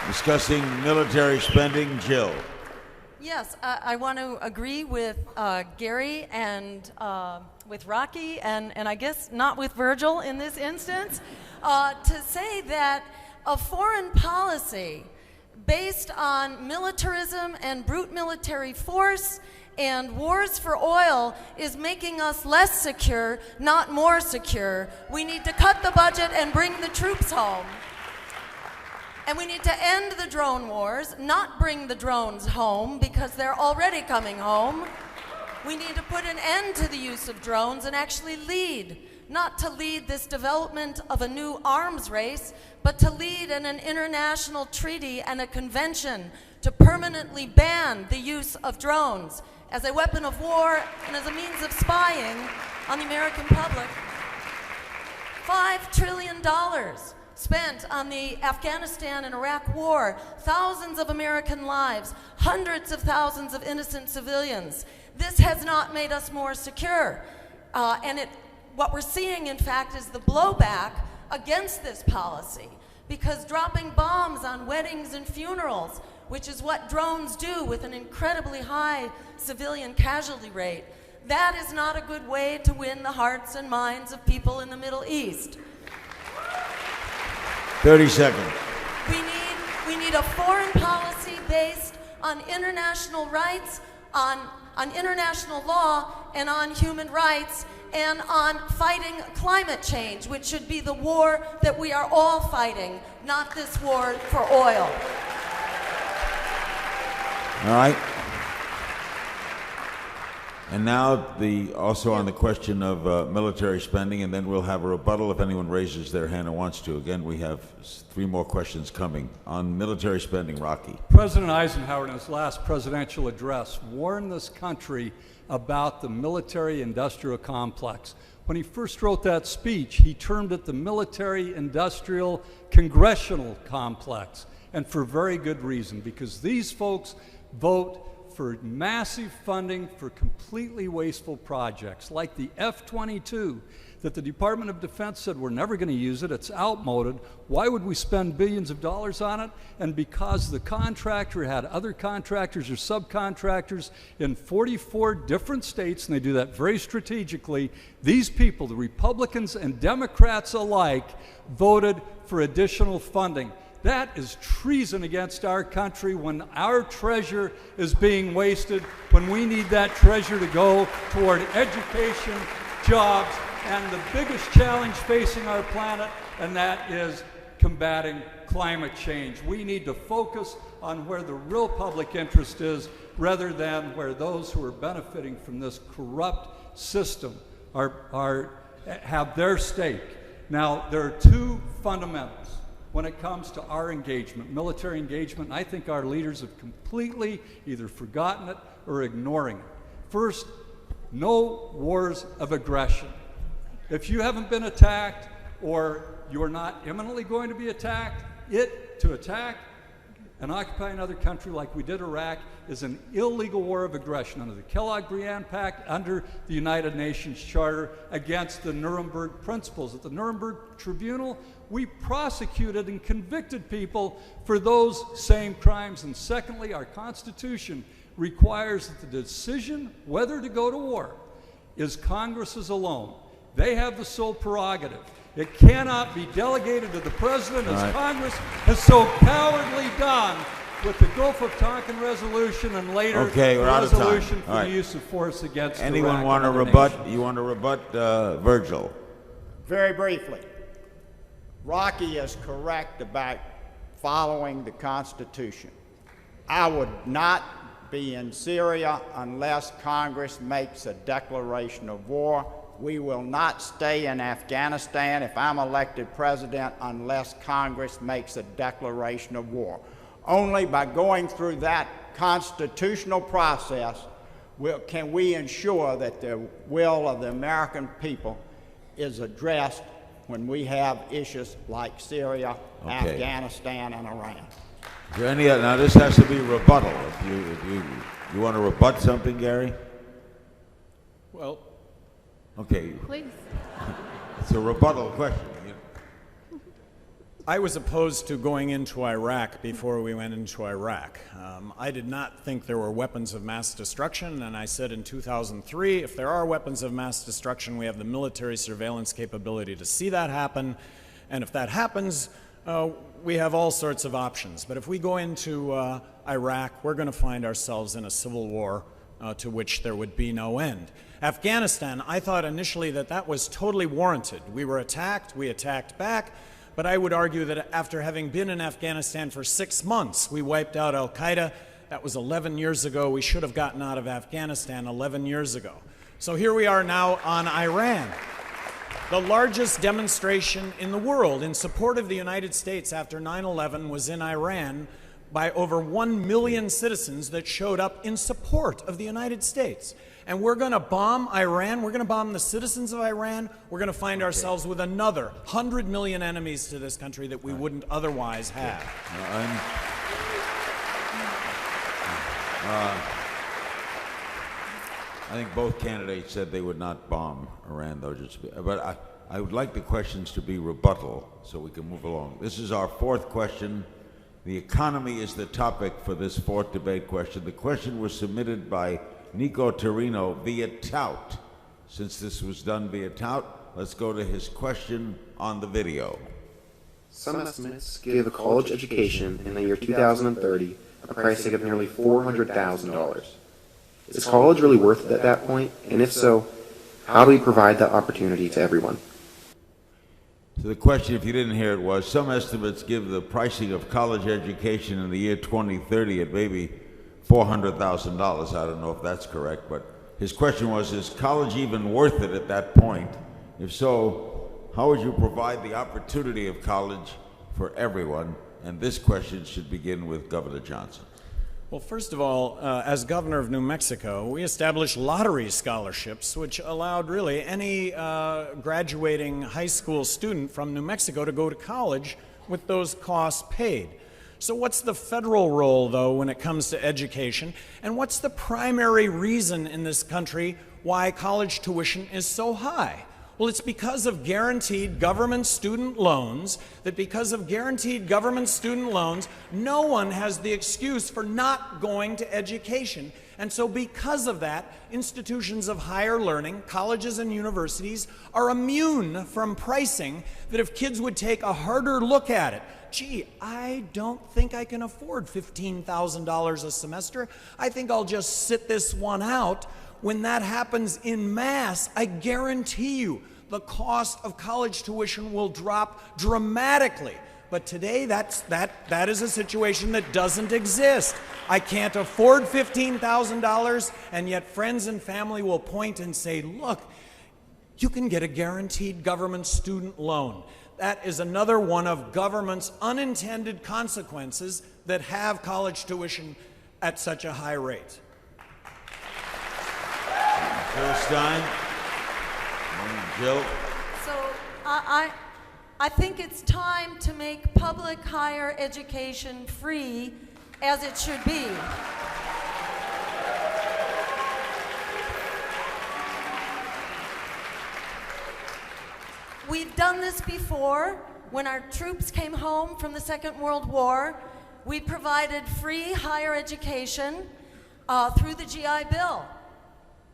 Discussing military spending, Jill. Yes, I want to agree with Gary and with Rocky, and I guess not with Virgil in this instance, to say that a foreign policy based on militarism and brute military force and wars for oil is making us less secure, not more secure. We need to cut the budget and bring the troops home. And we need to end the drone wars, not bring the drones home because they're already coming home. We need to put an end to the use of drones and actually lead, not to lead this development of a new arms race, but to lead in an international treaty and a convention to permanently ban the use of drones as a weapon of war and as a means of spying on the American public. $5 trillion spent on the Afghanistan and Iraq war, thousands of American lives, hundreds of thousands of innocent civilians. This has not made us more secure. What we're seeing, in fact, is the blowback against this policy, because dropping bombs on weddings and funerals, which is what drones do with an incredibly high civilian casualty rate, that is not a good way to win the hearts and minds of people in the Middle East. 30 seconds. We need a foreign policy based on international rights, on international law, and on human rights, and on fighting climate change, which should be the war that we are all fighting, not this war for oil. All right. And now also on the question of military spending, and then we'll have a rebuttal if anyone raises their hand and wants to. Again, we have 3 more questions coming. On military spending, Rocky. President Eisenhower, in his last presidential address, warned this country about the military-industrial complex. When he first wrote that speech, he termed it the military-industrial congressional complex, and for very good reason, because these folks vote for massive funding for completely wasteful projects, like the F-22, that the Department of Defense said we're never going to use it, it's outmoded, why would we spend billions of dollars on it? And because the contractor had other contractors or subcontractors in 44 different states, and they do that very strategically, these people, the Republicans and Democrats alike, voted for additional funding. That is treason against our country when our treasure is being wasted, when we need that treasure to go toward education, jobs, and the biggest challenge facing our planet, and that is combating climate change. We need to focus on where the real public interest is rather than where those who are benefiting from this corrupt system have their stake. Now, there are 2 fundamentals when it comes to our engagement, military engagement, and I think our leaders have completely either forgotten it or ignoring it. First, no wars of aggression. If you haven't been attacked or you're not imminently going to be attacked, to attack and occupy another country like we did Iraq is an illegal war of aggression under the Kellogg-Briand Pact, under the United Nations Charter, against the Nuremberg principles. At the Nuremberg Tribunal, we prosecuted and convicted people for those same crimes. And secondly, our Constitution requires that the decision whether to go to war is Congress's alone. They have the sole prerogative. It cannot be delegated to the President, as Congress has so cowardly done with the Gulf of Tonkin resolution and later the resolution for the use of force against Iraq. Anyone want to rebut? You want to rebut Virgil? Very briefly, Rocky is correct about following the Constitution. I would not be in Syria unless Congress makes a declaration of war. We will not stay in Afghanistan if I'm elected president unless Congress makes a declaration of war. Only by going through that constitutional process can we ensure that the will of the American people is addressed when we have issues like Syria, Afghanistan, and Iran. Is there any, now this has to be rebuttal. If you want to rebut something, Gary? Well, okay. Please. It's a rebuttal question. I was opposed to going into Iraq before we went into Iraq. I did not think there were weapons of mass destruction, and I said in 2003, if there are weapons of mass destruction, we have the military surveillance capability to see that happen, and if that happens, we have all sorts of options. But if we go into Iraq, we're going to find ourselves in a civil war to which there would be no end. Afghanistan, I thought initially that that was totally warranted. We were attacked, we attacked back, but I would argue that after having been in Afghanistan for 6 months, we wiped out al-Qaeda. That was 11 years ago. We should have gotten out of Afghanistan 11 years ago. So here we are now on Iran. The largest demonstration in the world in support of the United States after 9/11 was in Iran by over 1 million citizens that showed up in support of the United States. And we're going to bomb Iran, we're going to bomb the citizens of Iran, we're going to find ourselves with another 100 million enemies to this country that we wouldn't otherwise have. I think both candidates said they would not bomb Iran, though. But I would like the questions to be rebuttal so we can move along. This is our fourth question. The economy is the topic for this fourth debate question. The question was submitted by Nico Torino via tout. Since this was done via tout, let's go to his question on the video. Some estimates give a college education in the year 2030 a price tag of nearly $400,000. Is college really worth it at that point? And if so, how do we provide that opportunity to everyone? So the question, if you didn't hear it, was some estimates give the pricing of college education in the year 2030 at maybe $400,000. I don't know if that's correct, but his question was, is college even worth it at that point? If so, how would you provide the opportunity of college for everyone? And this question should begin with Governor Johnson. Well, first of all, as governor of New Mexico, we established lottery scholarships, which allowed really any graduating high school student from New Mexico to go to college with those costs paid. So what's the federal role, though, when it comes to education? And what's the primary reason in this country why college tuition is so high? Well, it's because of guaranteed government student loans, that because of guaranteed government student loans, no one has the excuse for not going to education. And so because of that, institutions of higher learning, colleges and universities, are immune from pricing that if kids would take a harder look at it, gee, I don't think I can afford $15,000 a semester. I think I'll just sit this one out. When that happens in mass, I guarantee you the cost of college tuition will drop dramatically. But today, that is a situation that doesn't exist. I can't afford $15,000, and yet friends and family will point and say, look, you can get a guaranteed government student loan. That is another one of government's unintended consequences that have college tuition at such a high rate. Stein, Jill. So I think it's time to make public higher education free, as it should be. We've done this before. When our troops came home from the Second World War, we provided free higher education through the GI Bill.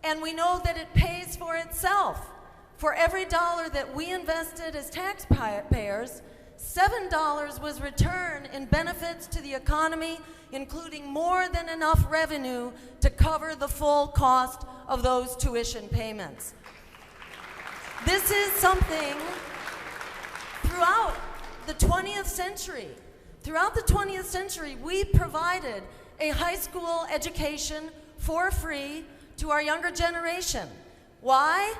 And we know that it pays for itself. For every dollar that we invested as taxpayers, $7 was returned in benefits to the economy, including more than enough revenue to cover the full cost of those tuition payments. This is something throughout the 20th century. Throughout the 20th century, we provided a high school education for free to our younger generation. Why?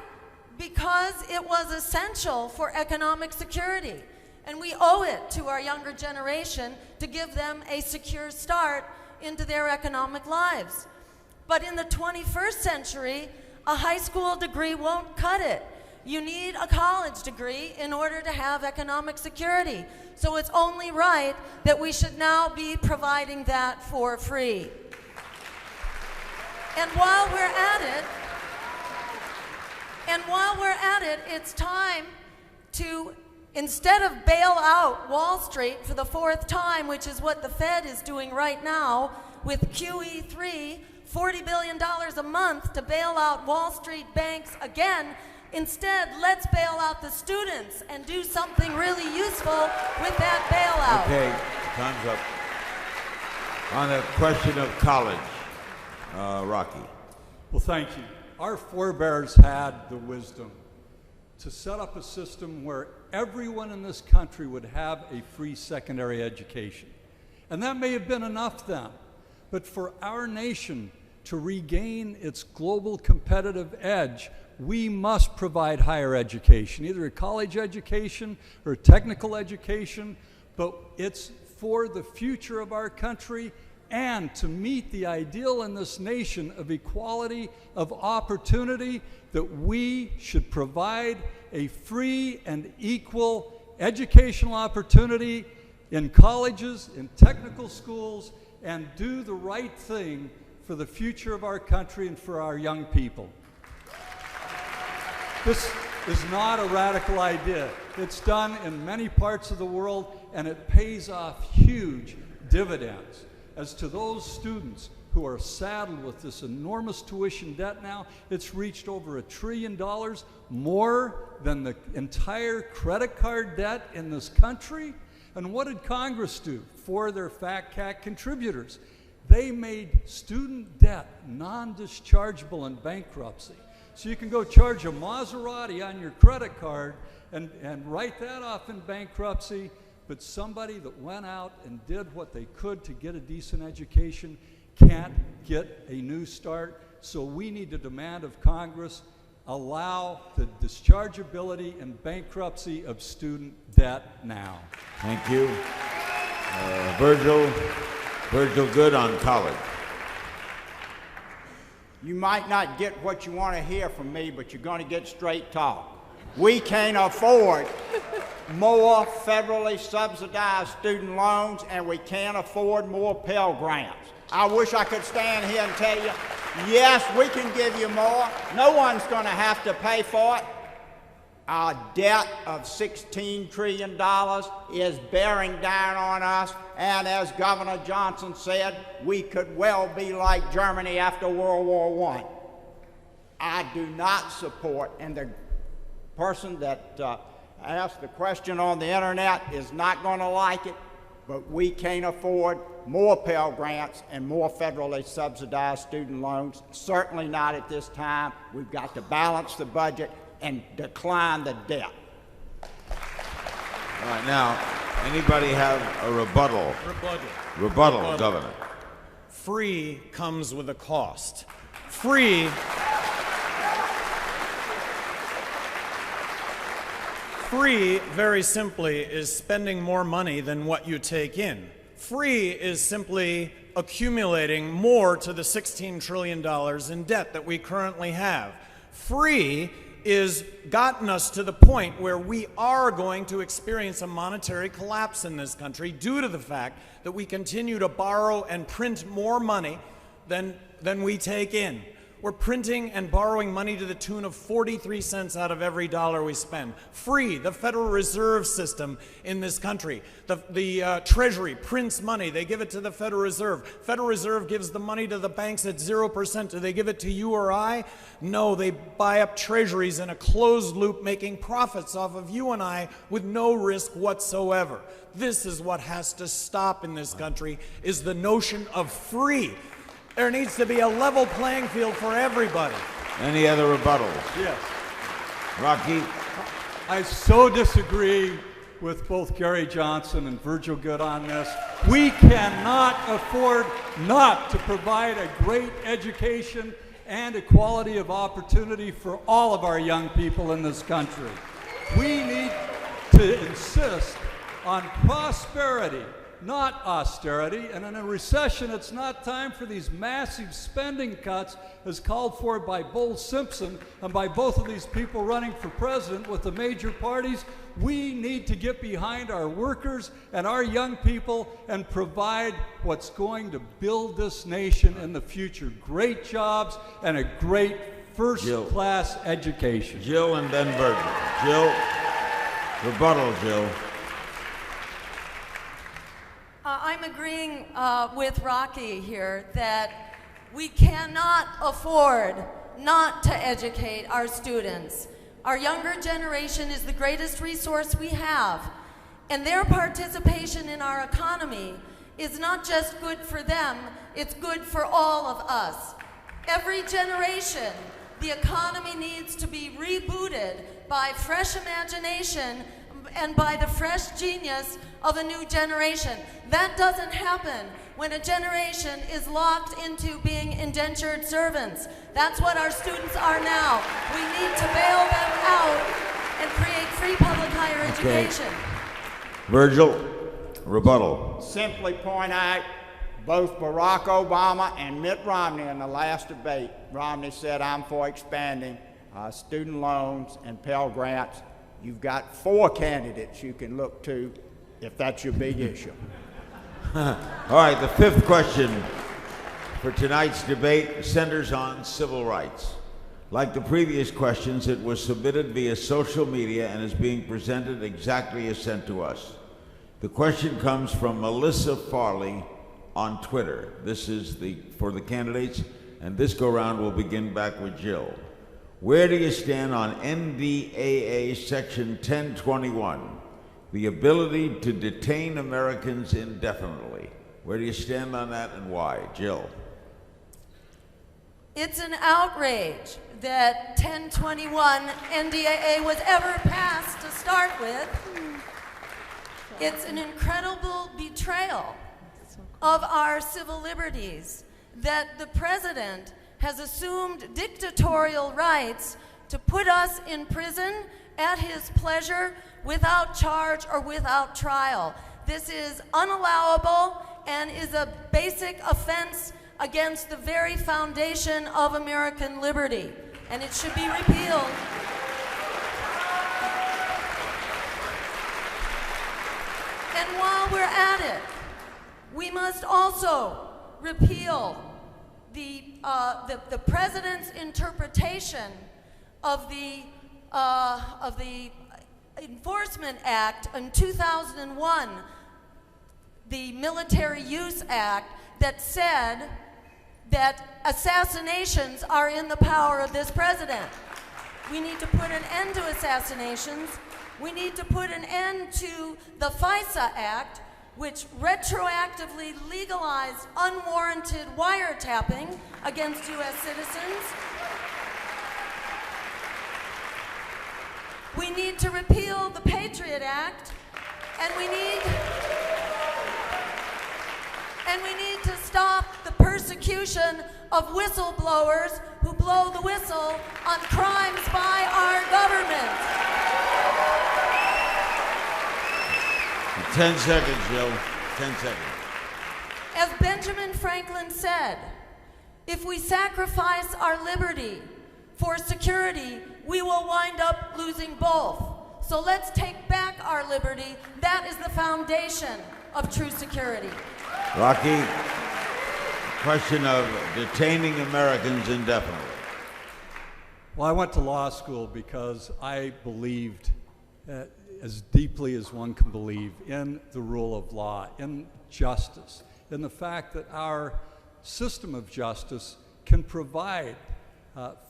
Because it was essential for economic security. And we owe it to our younger generation to give them a secure start into their economic lives. But in the 21st century, a high school degree won't cut it. You need a college degree in order to have economic security. So it's only right that we should now be providing that for free. And while we're at it, it's time to Instead of bail out Wall Street for the fourth time, which is what the Fed is doing right now with QE3, $40 billion a month to bail out Wall Street banks again, instead, let's bail out the students and do something really useful with that bailout. Okay, time's up. On the question of college, Rocky. Well, thank you. Our forebears had the wisdom to set up a system where everyone in this country would have a free secondary education. And that may have been enough then, but for our nation to regain its global competitive edge, we must provide higher education, either a college education or a technical education, but it's for the future of our country and to meet the ideal in this nation of equality of opportunity, that we should provide a free and equal educational opportunity in colleges, in technical schools, and do the right thing for the future of our country and for our young people. This is not a radical idea. It's done in many parts of the world, and it pays off huge dividends. As to those students who are saddled with this enormous tuition debt now, it's reached over $1 trillion, more than the entire credit card debt in this country. And what did Congress do for their fat cat contributors? They made student debt non-dischargeable in bankruptcy. So you can go charge a Maserati on your credit card and write that off in bankruptcy, but somebody that went out and did what they could to get a decent education can't get a new start. So we need to demand of Congress, allow the dischargeability and bankruptcy of student debt now. Thank you. Virgil Goode on college. You might not get what you want to hear from me, but you're going to get straight talk. We can't afford more federally subsidized student loans, and we can't afford more Pell Grants. I wish I could stand here and tell you, yes, we can give you more. No one's going to have to pay for it. Our debt of $16 trillion is bearing down on us, and as Governor Johnson said, we could well be like Germany after World War I. I do not support, and the person that asked the question on the internet is not going to like it, but we can't afford more Pell Grants and more federally subsidized student loans, certainly not at this time. We've got to balance the budget and decline the debt. All right, now, anybody have a rebuttal? Rebuttal, Governor. Free comes with a cost. Free very simply is spending more money than what you take in. Free is simply accumulating more to the $16 trillion in debt that we currently have. Free is gotten us to the point where we are going to experience a monetary collapse in this country due to the fact that we continue to borrow and print more money than we take in. We're printing and borrowing money to the tune of 43 cents out of every dollar we spend. Free, the Federal Reserve System in this country. The Treasury prints money. They give it to the Federal Reserve. Federal Reserve gives the money to the banks at 0%. Do they give it to you or I? No, they buy up treasuries in a closed loop, making profits off of you and I with no risk whatsoever. This is what has to stop in this country, is the notion of free. There needs to be a level playing field for everybody. Any other rebuttals? Yes. Rocky? I so disagree with both Gary Johnson and Virgil Goode on this. We cannot afford not to provide a great education and equality of opportunity for all of our young people in this country. We need to insist on prosperity, not austerity, and in a recession, it's not time for these massive spending cuts as called for by Bull Simpson and by both of these people running for president with the major parties. We need to get behind our workers and our young people and provide what's going to build this nation in the future. Great jobs and a great first-class education. Jill and then Virgil. Jill? Rebuttal, Jill. I'm agreeing with Rocky here that we cannot afford not to educate our students. Our younger generation is the greatest resource we have, and their participation in our economy is not just good for them, it's good for all of us. Every generation, the economy needs to be rebooted by fresh imagination and by the fresh genius of a new generation. That doesn't happen when a generation is locked into being indentured servants. That's what our students are now. We need to bail them out and create free public higher education. Virgil, rebuttal. Simply point out both Barack Obama and Mitt Romney in the last debate. Romney said, I'm for expanding student loans and Pell Grants. You've got 4 candidates you can look to if that's your big issue. All right, the 5th question for tonight's debate centers on civil rights. Like the previous questions, it was submitted via social media and is being presented exactly as sent to us. The question comes from Melissa Farley on Twitter. This is for the candidates, and this go-round will begin back with Jill. Where do you stand on NDAA Section 1021, the ability to detain Americans indefinitely? Where do you stand on that and why? Jill. It's an outrage that 1021 NDAA was ever passed to start with. It's an incredible betrayal of our civil liberties that the president has assumed dictatorial rights to put us in prison at his pleasure without charge or without trial. This is unallowable and is a basic offense against the very foundation of American liberty, and it should be repealed. And while we're at it, we must also repeal the president's interpretation of the Enforcement Act in 2001, the Military Use Act, that said that assassinations are in the power of this president. We need to put an end to assassinations. We need to put an end to the FISA Act, which retroactively legalized unwarranted wiretapping against U.S. citizens. We need to repeal the Patriot Act, and we need to stop the persecution of whistleblowers who blow the whistle on crimes by our government. 10 seconds, Jill. 10 seconds. As Benjamin Franklin said, if we sacrifice our liberty for security, we will wind up losing both. So let's take back our liberty. That is the foundation of true security. Rocky, question of detaining Americans indefinitely. Well, I went to law school because I believed as deeply as one can believe in the rule of law, in justice, in the fact that our system of justice can provide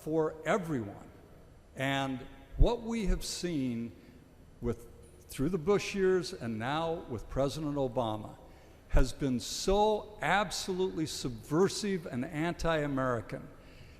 for everyone. And what we have seen through the Bush years and now with President Obama has been so absolutely subversive and anti-American.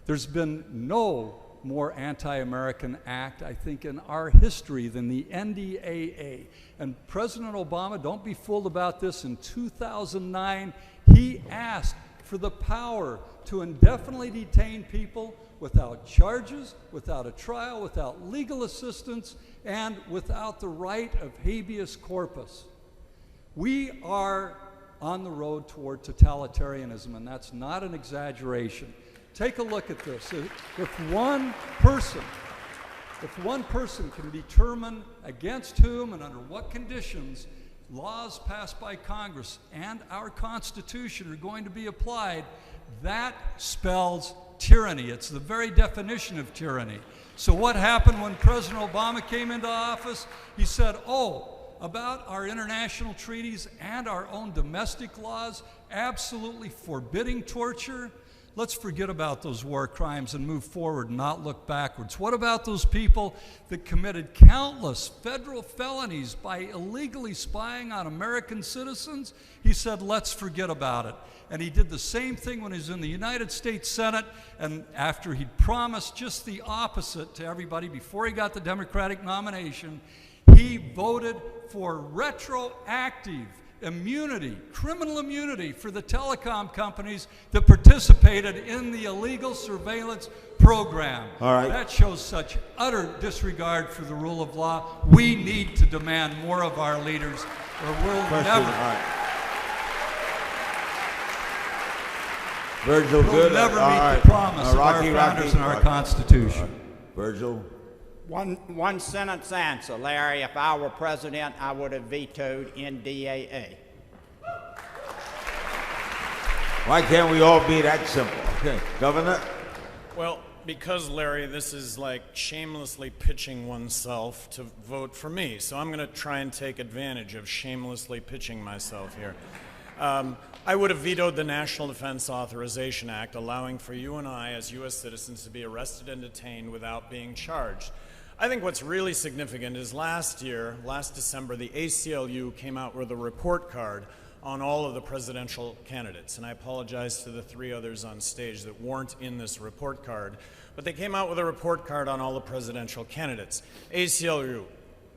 There's been no more anti-American act, I think, in our history than the NDAA. And President Obama, don't be fooled about this, in 2009, he asked for the power to indefinitely detain people without charges, without a trial, without legal assistance, and without the right of habeas corpus. We are on the road toward totalitarianism, and that's not an exaggeration. Take a look at this. If one person can determine against whom and under what conditions laws passed by Congress and our Constitution are going to be applied, that spells tyranny. It's the very definition of tyranny. So what happened when President Obama came into office? He said, oh, about our international treaties and our own domestic laws, absolutely forbidding torture. Let's forget about those war crimes and move forward and not look backwards. What about those people that committed countless federal felonies by illegally spying on American citizens? He said, let's forget about it. And he did the same thing when he was in the United States Senate, and after he'd promised just the opposite to everybody before he got the Democratic nomination, he voted for retroactive immunity, criminal immunity for the telecom companies that participated in the illegal surveillance program. All right. That shows such utter disregard for the rule of law. We need to demand more of our leaders, or we'll Question. never. All right. Virgil We'll Goode. never meet All right. the promise of Rocky, our founders Rocky, and our Rocky. Constitution. Virgil. One sentence answer, Larry. If I were president, I would have vetoed NDAA. Why can't we all be that simple? Okay, Governor. Well, because, Larry, this is like shamelessly pitching oneself to vote for me. So I'm going to try and take advantage of shamelessly pitching myself here. I would have vetoed the National Defense Authorization Act, allowing for you and I, as U.S. citizens, to be arrested and detained without being charged. I think what's really significant is last December, the ACLU came out with a report card on all of the presidential candidates. And I apologize to the three others on stage that weren't in this report card. But they came out with a report card on all the presidential candidates. ACLU,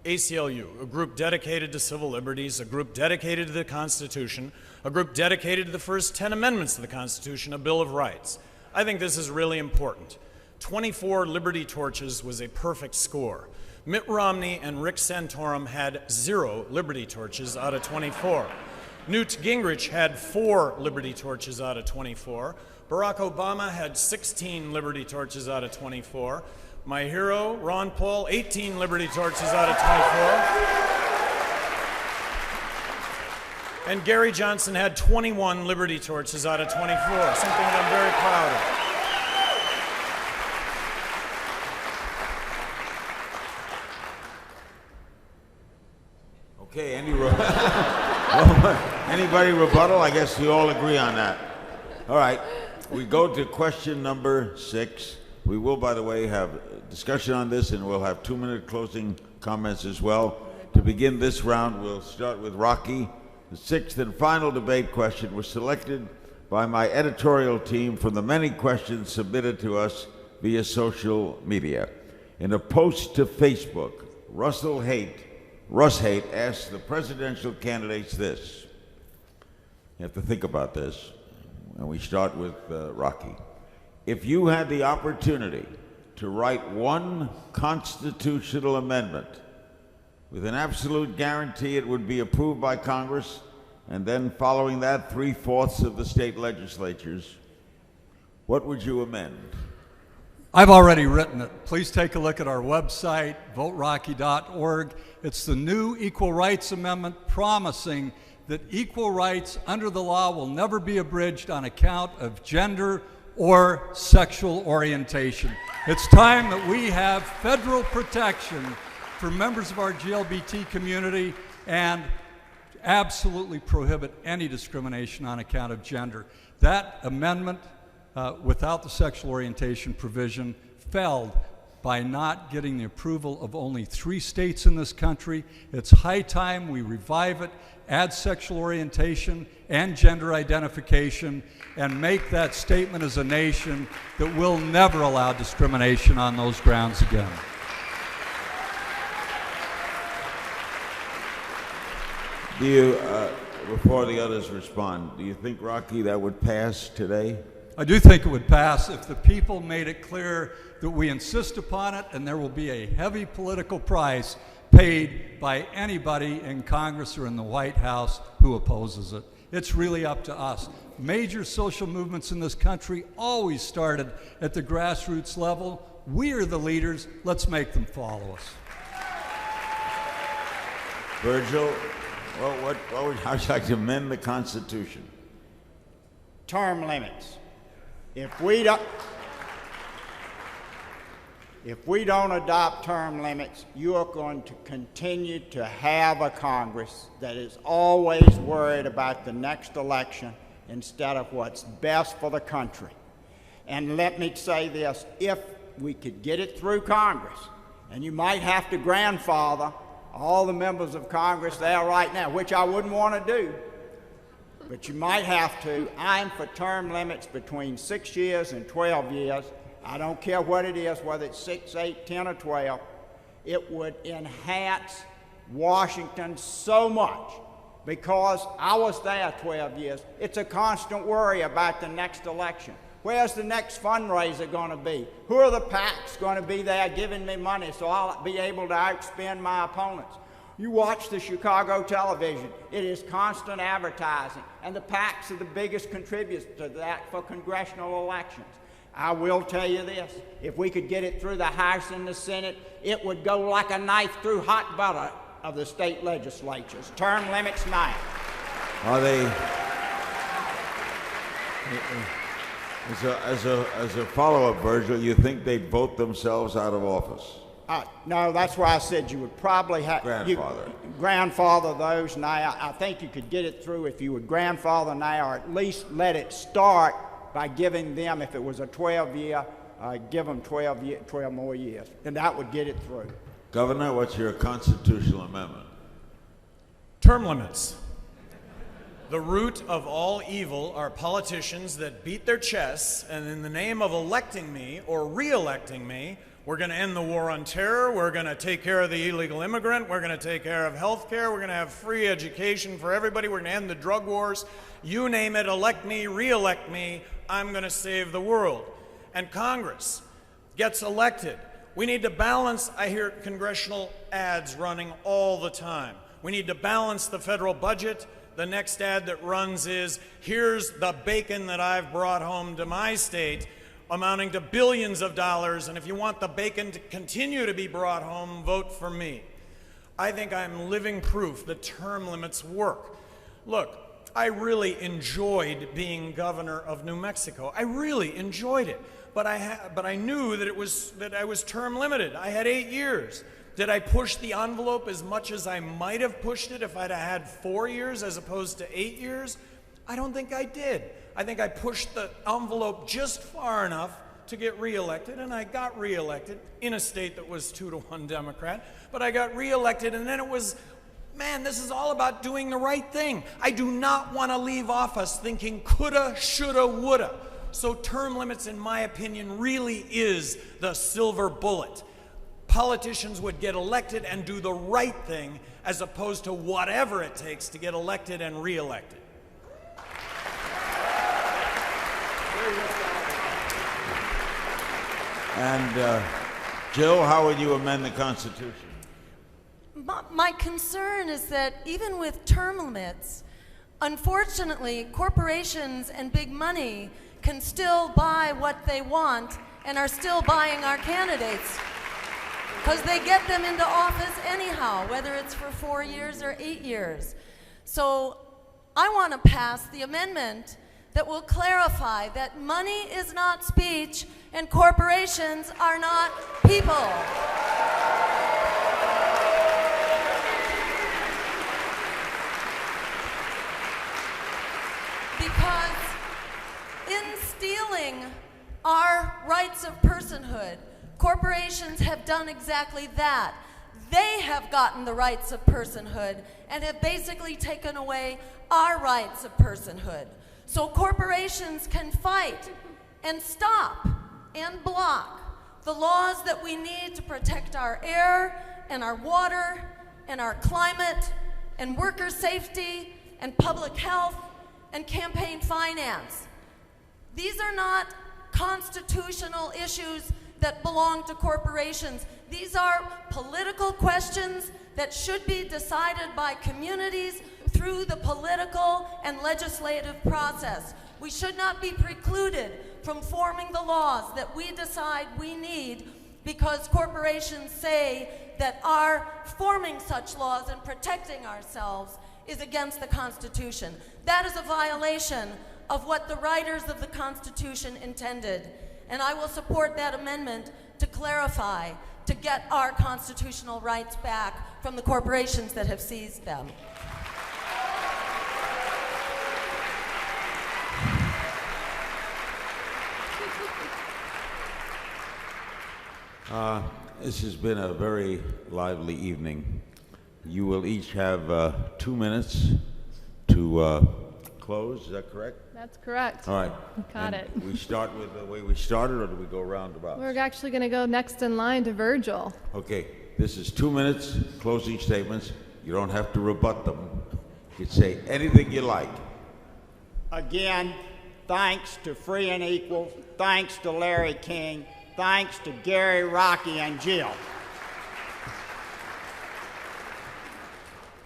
a group dedicated to civil liberties, a group dedicated to the Constitution, a group dedicated to the first 10 amendments to the Constitution, a Bill of Rights. I think this is really important. 24 liberty torches was a perfect score. Mitt Romney and Rick Santorum had 0 liberty torches out of 24. Newt Gingrich had 4 liberty torches out of 24. Barack Obama had 16 liberty torches out of 24. My hero, Ron Paul, 18 liberty torches out of 24. And Gary Johnson had 21 liberty torches out of 24, something that I'm very proud of. Okay, anybody rebuttal? I guess we all agree on that. All right, we go to question number 6. We will, by the way, have discussion on this, and we'll have 2-minute closing comments as well. To begin this round, we'll start with Rocky. The 6th and final debate question was selected by my editorial team from the many questions submitted to us via social media. In a post to Facebook, Russ Haight asked the presidential candidates this. You have to think about this, and we start with Rocky. If you had the opportunity to write one constitutional amendment with an absolute guarantee it would be approved by Congress, and then following that 3/4 of the state legislatures, what would you amend? I've already written it. Please take a look at our website, voterocky.org. It's the new Equal Rights Amendment promising that equal rights under the law will never be abridged on account of gender or sexual orientation. It's time that we have federal protection for members of our GLBT community and absolutely prohibit any discrimination on account of gender. That amendment, without the sexual orientation provision, failed by not getting the approval of only 3 states in this country. It's high time we revive it, add sexual orientation and gender identification, and make that statement as a nation that we'll never allow discrimination on those grounds again. Do you, before the others respond, do you think, Rocky, that would pass today? I do think it would pass if the people made it clear that we insist upon it, and there will be a heavy political price paid by anybody in Congress or in the White House who opposes it. It's really up to us. Major social movements in this country always started at the grassroots level. We are the leaders. Let's make them follow us. Virgil, how would you like to amend the Constitution? Term limits. If we don't, If we don't adopt term limits, you are going to continue to have a Congress that is always worried about the next election instead of what's best for the country. And let me say this, if we could get it through Congress, and you might have to grandfather all the members of Congress there right now, which I wouldn't want to do, but you might have to. I'm for term limits between 6 years and 12 years. I don't care what it is, whether it's 6, 8, 10, or 12. It would enhance Washington so much because I was there 12 years. It's a constant worry about the next election. Where's the next fundraiser going to be? Who are the PACs going to be there giving me money so I'll be able to outspend my opponents? You watch the Chicago television. It is constant advertising, and the PACs are the biggest contributors to that for congressional elections. I will tell you this, if we could get it through the House and the Senate, it would go like a knife through hot butter of the state legislatures. Term limits now. Are they, as a follow-up, Virgil, you think they'd vote themselves out of office? No, that's why I said you would probably have grandfather those now. I think you could get it through if you would grandfather now, or at least let it start by giving them, if it was a 12-year, give them 12 more years, and that would get it through. Governor, what's your constitutional amendment? Term limits. The root of all evil are politicians that beat their chests, and in the name of electing me or re-electing me, we're going to end the war on terror, we're going to take care of the illegal immigrant, we're going to take care of health care, we're going to have free education for everybody, we're going to end the drug wars. You name it, elect me, re-elect me, I'm going to save the world. And Congress gets elected. We need to balance, I hear congressional ads running all the time. We need to balance the federal budget. The next ad that runs is, here's the bacon that I've brought home to my state, amounting to billions of dollars, and if you want the bacon to continue to be brought home, vote for me. I think I'm living proof that term limits work. Look, I really enjoyed being governor of New Mexico. I really enjoyed it, but I knew that I was term limited. I had 8 years. Did I push the envelope as much as I might have pushed it if I'd had 4 years as opposed to 8 years? I don't think I did. I think I pushed the envelope just far enough to get reelected, and I got reelected in a state that was 2-to-1 Democrat, but I got reelected, and then it was, man, this is all about doing the right thing. I do not want to leave office thinking coulda, shoulda, woulda. So term limits, in my opinion, really is the silver bullet. Politicians would get elected and do the right thing as opposed to whatever it takes to get elected and reelected. And Jill, how would you amend the Constitution? My concern is that even with term limits, unfortunately, corporations and big money can still buy what they want and are still buying our candidates because they get them into office anyhow, whether it's for 4 years or 8 years. So I want to pass the amendment that will clarify that money is not speech and corporations are not people. Because in stealing our rights of personhood, corporations have done exactly that. They have gotten the rights of personhood and have basically taken away our rights of personhood. So corporations can fight and stop and block the laws that we need to protect our air and our water and our climate and worker safety and public health and campaign finance. These are not constitutional issues that belong to corporations. These are political questions that should be decided by communities through the political and legislative process. We should not be precluded from forming the laws that we decide we need because corporations say that our forming such laws and protecting ourselves is against the Constitution. That is a violation of what the writers of the Constitution intended. And I will support that amendment to clarify, to get our constitutional rights back from the corporations that have seized them. This has been a very lively evening. You will each have 2 minutes to close, is that correct? That's correct. All right. Got And it. we start with the way we started, or do we go roundabout? We're actually going to go next in line to Virgil. Okay, this is 2 minutes, closing statements. You don't have to rebut them. You can say anything you like. Again, thanks to Free and Equal, thanks to Larry King, thanks to Gary, Rocky, and Jill.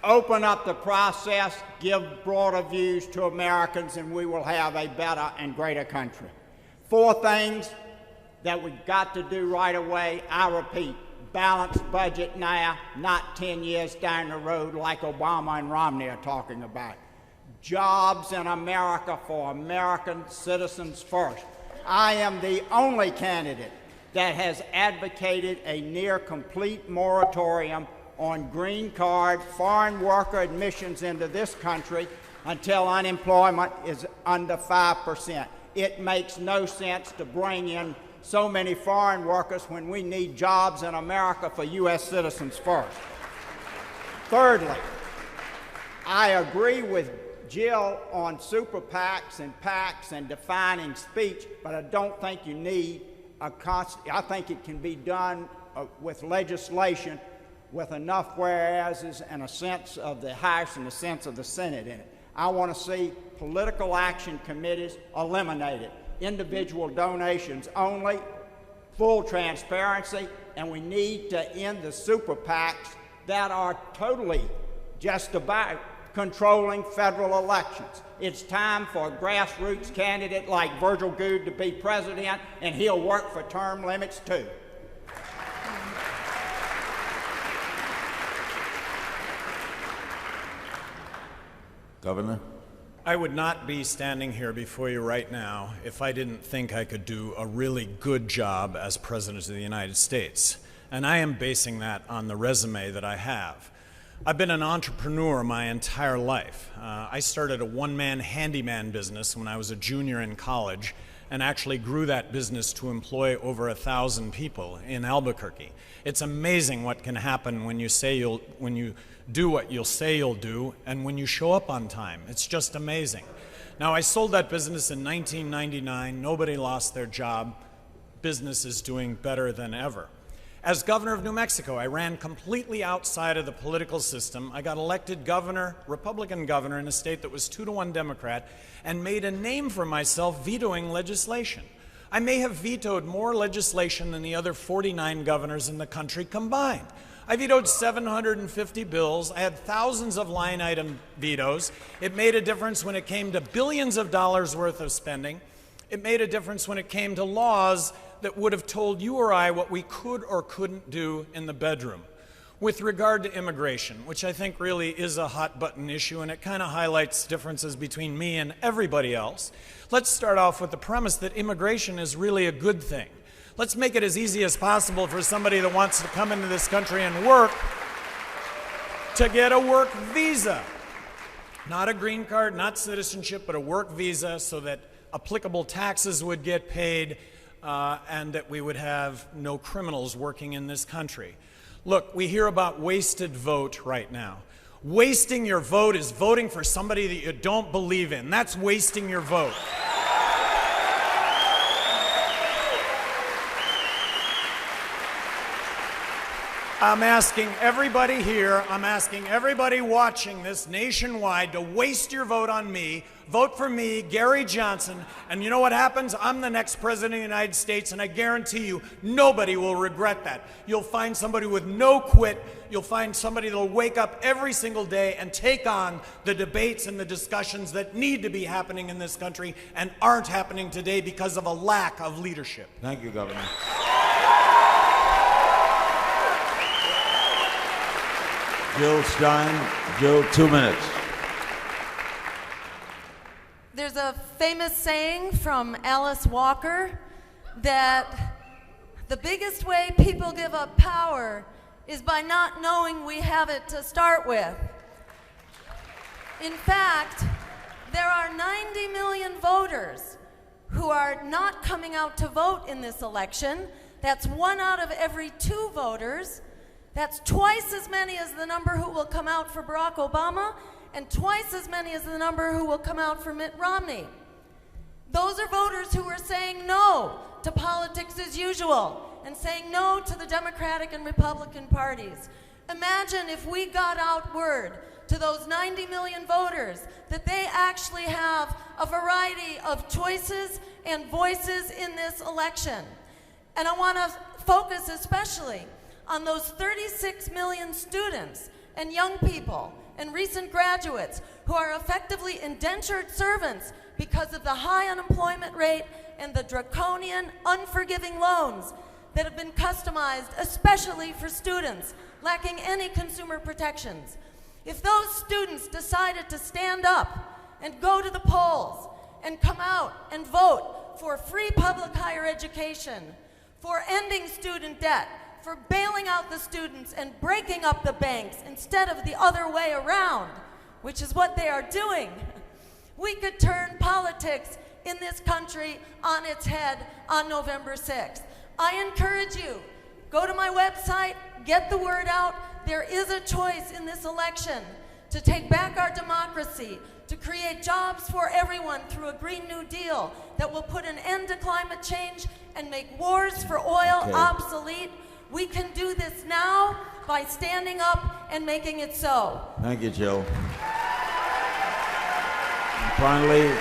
Open up the process, give broader views to Americans, and we will have a better and greater country. 4 things that we've got to do right away. I repeat, balanced budget now, not 10 years down the road like Obama and Romney are talking about. Jobs in America for American citizens first. I am the only candidate that has advocated a near complete moratorium on green card foreign worker admissions into this country until unemployment is under 5%. It makes no sense to bring in so many foreign workers when we need jobs in America for U.S. citizens first. Thirdly, I agree with Jill on super PACs and PACs and defining speech, but I don't think you need I think it can be done with legislation with enough whereases and a sense of the House and a sense of the Senate in it. I want to see political action committees eliminated, individual donations only, full transparency, and we need to end the super PACs that are totally just about controlling federal elections. It's time for a grassroots candidate like Virgil Goode to be president, and he'll work for term limits too. Governor? I would not be standing here before you right now if I didn't think I could do a really good job as President of the United States. And I am basing that on the resume that I have. I've been an entrepreneur my entire life. I started a one-man handyman business when I was a junior in college and actually grew that business to employ over 1,000 people in Albuquerque. It's amazing what can happen when you do what you'll say you'll do and when you show up on time. It's just amazing. Now, I sold that business in 1999. Nobody lost their job. Business is doing better than ever. As governor of New Mexico, I ran completely outside of the political system. I got elected governor, Republican governor, in a state that was 2-to-1 Democrat, and made a name for myself vetoing legislation. I may have vetoed more legislation than the other 49 governors in the country combined. I vetoed 750 bills. I had thousands of line item vetoes. It made a difference when it came to billions of dollars worth of spending. It made a difference when it came to laws that would have told you or I what we could or couldn't do in the bedroom. With regard to immigration, which I think really is a hot button issue, and it kind of highlights differences between me and everybody else, let's start off with the premise that immigration is really a good thing. Let's make it as easy as possible for somebody that wants to come into this country and work to get a work visa. Not a green card, not citizenship, but a work visa so that applicable taxes would get paid and that we would have no criminals working in this country. Look, we hear about wasted vote right now. Wasting your vote is voting for somebody that you don't believe in. That's wasting your vote. I'm asking everybody here, I'm asking everybody watching this nationwide to waste your vote on me. Vote for me, Gary Johnson, and you know what happens? I'm the next president of the United States, and I guarantee you, nobody will regret that. You'll find somebody with no quit. You'll find somebody that'll wake up every single day and take on the debates and the discussions that need to be happening in this country and aren't happening today because of a lack of leadership. Thank you, Governor. Jill Stein. Jill, 2 minutes. There's a famous saying from Alice Walker that The biggest way people give up power is by not knowing we have it to start with. In fact, there are 90 million voters who are not coming out to vote in this election. That's 1 out of every 2 voters. That's twice as many as the number who will come out for Barack Obama, and twice as many as the number who will come out for Mitt Romney. Those are voters who are saying no to politics as usual and saying no to the Democratic and Republican parties. Imagine if we got out word to those 90 million voters that they actually have a variety of choices and voices in this election. And I want to focus especially on those 36 million students and young people and recent graduates who are effectively indentured servants because of the high unemployment rate and the draconian, unforgiving loans that have been customized especially for students lacking any consumer protections. If those students decided to stand up and go to the polls and come out and vote for free public higher education, for ending student debt, for bailing out the students and breaking up the banks instead of the other way around, which is what they are doing, we could turn politics in this country on its head on November 6th. I encourage you, go to my website, get the word out. There is a choice in this election to take back our democracy, to create jobs for everyone through a Green New Deal that will put an end to climate change and make wars for oil obsolete. We can do this now by standing up and making it so. Thank you, Jill. And finally,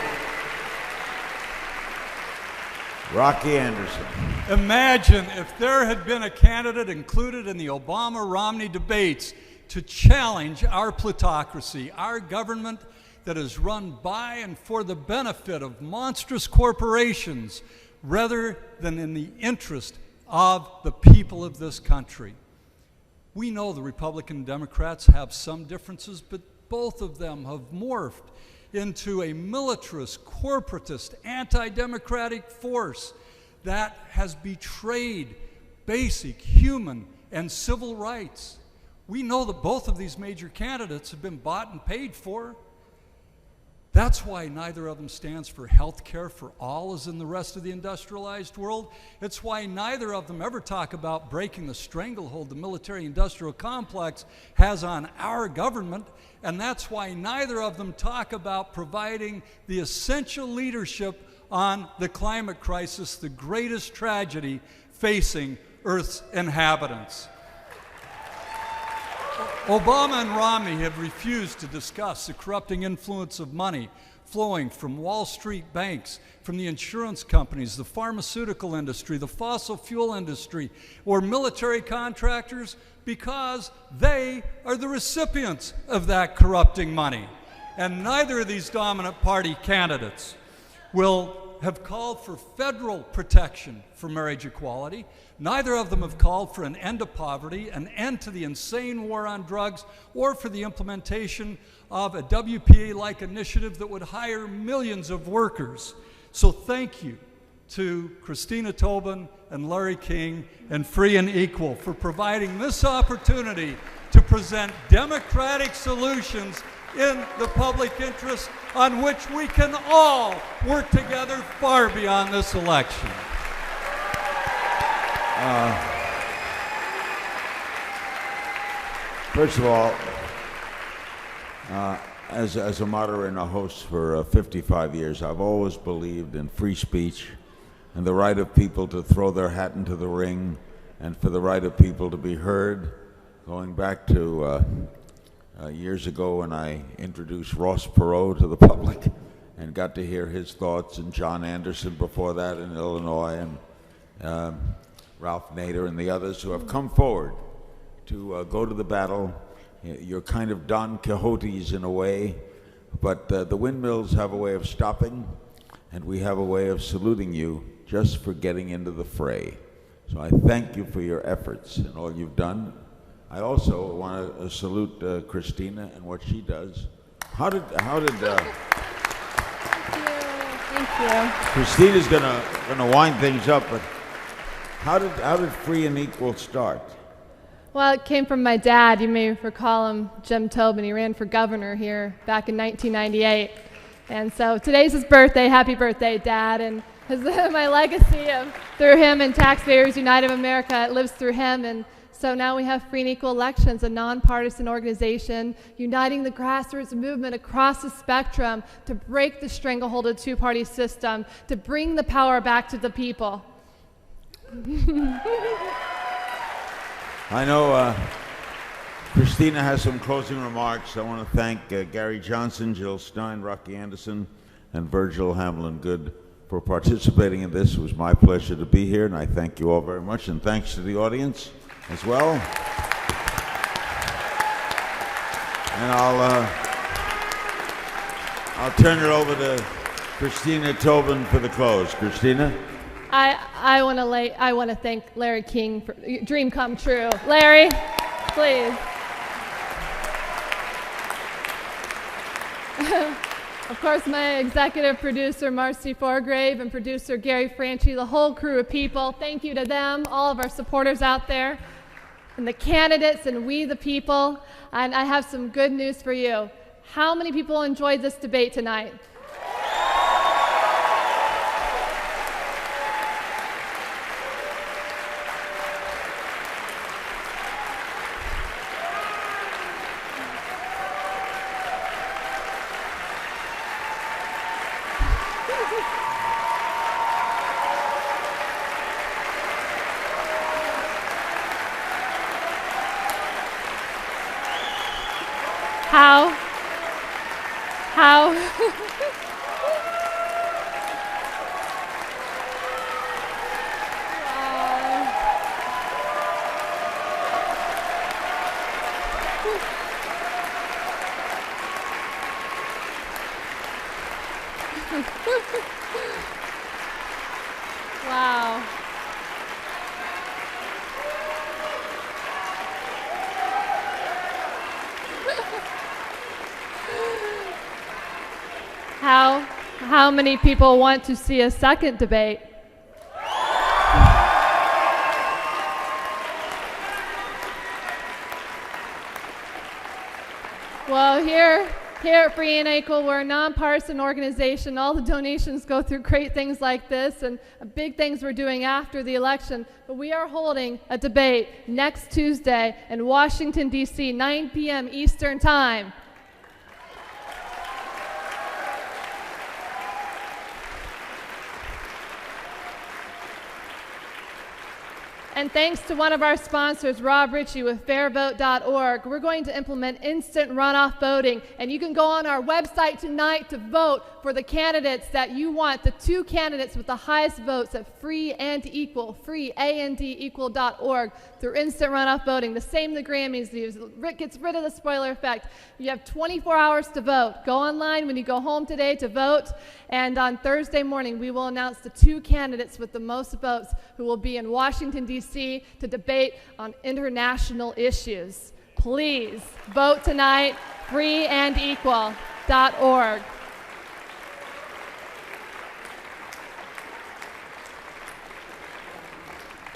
Rocky Anderson. Imagine if there had been a candidate included in the Obama-Romney debates to challenge our plutocracy, our government that is run by and for the benefit of monstrous corporations rather than in the interest of the people of this country. We know the Republican and Democrats have some differences, but both of them have morphed into a militarist, corporatist, anti-democratic force that has betrayed basic human and civil rights. We know that both of these major candidates have been bought and paid for. That's why neither of them stands for health care for all as in the rest of the industrialized world. It's why neither of them ever talk about breaking the stranglehold the military-industrial complex has on our government. And that's why neither of them talk about providing the essential leadership on the climate crisis, the greatest tragedy facing Earth's inhabitants. Obama and Romney have refused to discuss the corrupting influence of money flowing from Wall Street banks, from the insurance companies, the pharmaceutical industry, the fossil fuel industry, or military contractors, because they are the recipients of that corrupting money. And neither of these dominant party candidates will have called for federal protection for marriage equality. Neither of them have called for an end to poverty, an end to the insane war on drugs, or for the implementation of a WPA-like initiative that would hire millions of workers. So thank you to Christina Tobin and Larry King and Free and Equal for providing this opportunity to present democratic solutions in the public interest on which we can all work together far beyond this election. First of all, as a moderator and a host for 55 years, I've always believed in free speech and the right of people to throw their hat into the ring and for the right of people to be heard. Going back to years ago when I introduced Ross Perot to the public and got to hear his thoughts, and John Anderson before that in Illinois, and Ralph Nader and the others who have come forward to go to the battle. You're kind of Don Quixotes in a way, but the windmills have a way of stopping, and we have a way of saluting you just for getting into the fray. So I thank you for your efforts and all you've done. I also want to salute Christina and what she does. How did Thank you. Christina's gonna wind things up, but How did Free and Equal start? Well, it came from my dad. You may recall him, Jim Tobin. He ran for governor here back in 1998. And so today's his birthday. Happy birthday, Dad. And my legacy through him and Taxpayers United of America, it lives through him. And so now we have Free and Equal Elections, a nonpartisan organization uniting the grassroots movement across the spectrum to break the stranglehold of the two-party system, to bring the power back to the people. I know Christina has some closing remarks. I want to thank Gary Johnson, Jill Stein, Rocky Anderson, and Virgil Goode for participating in this. It was my pleasure to be here, and I thank you all very much, and thanks to the audience as well. And I'll turn it over to Christina Tobin for the close. Christina? I want to thank Larry King for dream come true. Larry, please. Of course, my executive producer, Marcy Forgrave, and producer Gary Franchi, the whole crew of people. Thank you to them, all of our supporters out there, and the candidates, and we the people. And I have some good news for you. How many people enjoyed this debate tonight? How? Wow. How many people want to see a second debate? Well, here at Free and Equal, we're a nonpartisan organization. All the donations go through great things like this and big things we're doing after the election. But we are holding a debate next Tuesday in Washington, D.C., 9 p.m. Eastern Time. And thanks to one of our sponsors, Rob Ritchie with fairvote.org, we're going to implement instant runoff voting. And you can go on our website tonight to vote for the candidates that you want, the two candidates with the highest votes at Free and Equal, freeandequal.org, through instant runoff voting. The same the Grammys use. It gets rid of the spoiler effect. You have 24 hours to vote. Go online when you go home today to vote. And on Thursday morning, we will announce the two candidates with the most votes who will be in Washington, D.C. to debate on international issues. Please vote tonight, freeandequal.org.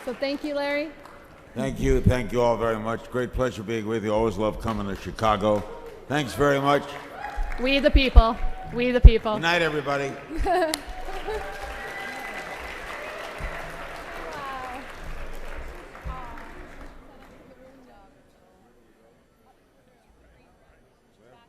So thank you, Larry. Thank you all very much. Great pleasure being with you. Always love coming to Chicago. Thanks very much. We the people. We the people. Good night, everybody.